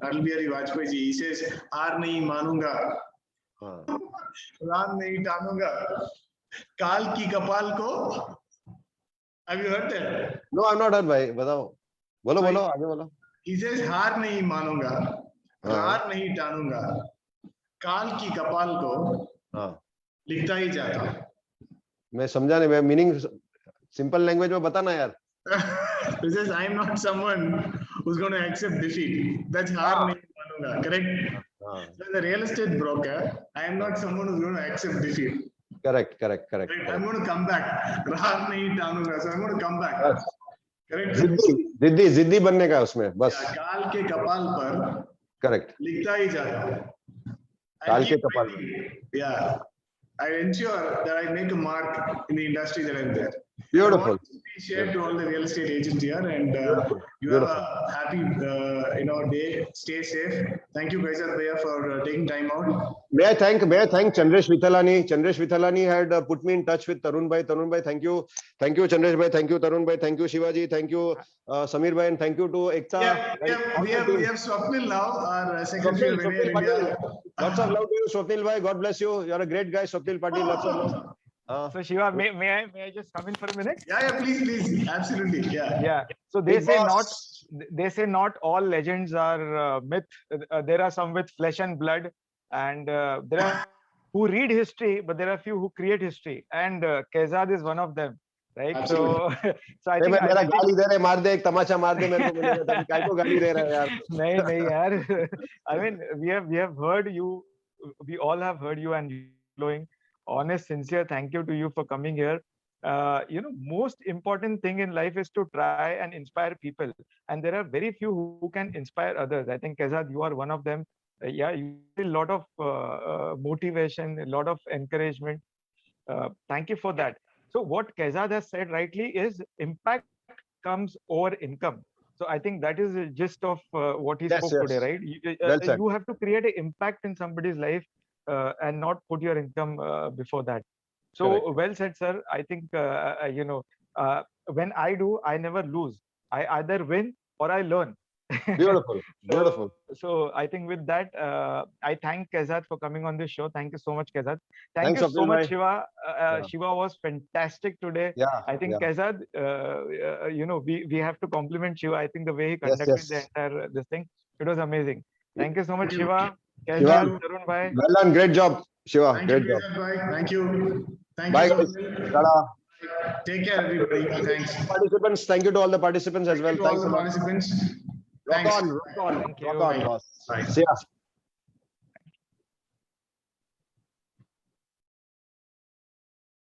Atal Bihari Vajpayee ji. He says, "हार नहीं मानूंगा, राम नहीं टानूंगा, काल की कपाल को." Have you heard that? No, I'm not heard भाई. बताओ. बोलो आगे बोलो. He says, "हार नहीं मानूंगा, हार नहीं टानूंगा, काल की कपाल को लिखता ही जाता." मैं समझा नहीं. मैं मीनिंग सिंपल लैंग्वेज में बताना यार. He says, "I am not someone who's going to accept defeat." That's हार नहीं मानूंगा. Correct? So as a real estate broker, I am not someone who's going to accept defeat. Correct. I'm going to come back. हार नहीं टानूंगा. So I'm going to come back. Correct? जिद्दी बनने का उसमें बस. काल के कपाल पर Correct. लिखता ही जाता. काल के कपाल. Yeah. I ensure that I make a mark in the industry that I'm there. Beautiful. Share to all the real estate agents here, and you have a happy day. Stay safe. Thank you, Kaizad Bhaiya, for taking time out. May I thank Chandresh Vithalani. Chandresh Vithalani had put me in touch with Tarun Bhai. Tarun Bhai, thank you Chandresh Bhai, thank you Tarun Bhai, thank you Shivaji, thank you Samir Bhai, and thank you to Ekta. Yeah, we have Swapnil now, our secretary of NAR India. Lots of love to you, Swapnil Bhai. God bless you. You're a great guy, Swapnil Patil. Lots of love. So Shiva, may I just come in for a minute? Yeah, please, absolutely, yeah. Yeah. So they say not all legends are myth. There are some with flesh and blood, and there are who read history, but there are few who create history, and Kaizad is one of them, right? Absolutely. So I think मेरा गाली दे रहे, मार दे एक तमाचा मार दे मेरे को बोलेगा, काय को गाली दे रहा है यार. नहीं यार. I mean, we have heard you. We all have heard you, and flowing. Honest, sincere thank you to you for coming here. Most important thing in life is to try and inspire people, and there are very few who can inspire others. I think Kaizad, you are one of them. You feel a lot of motivation, a lot of encouragement. Thank you for that. So what Kaizad has said rightly is impact comes over income. So I think that is the gist of what he spoke today, right? You have to create an impact in somebody's life. And not put your income before that. So correct. Well said, sir. I think, when I do, I never lose. I either win or I learn. Beautiful. So I think with that, I thank Kaizad for coming on this show. Thank you so much, Kaizad. Thanks you so much, Shiva. Shiva was fantastic today. Yeah, I think Kaizad, we have to compliment Shiva. I think the way he conducted the entire this thing, it was amazing. Thank you so much, Shiva. Shiva, well done, great job, Shiva. Great job. Thank you. Bye, guys. Take care, everybody. Thanks. Participants, thank you to all the participants as well. Thanks to all the participants. Rock on, boss. See ya.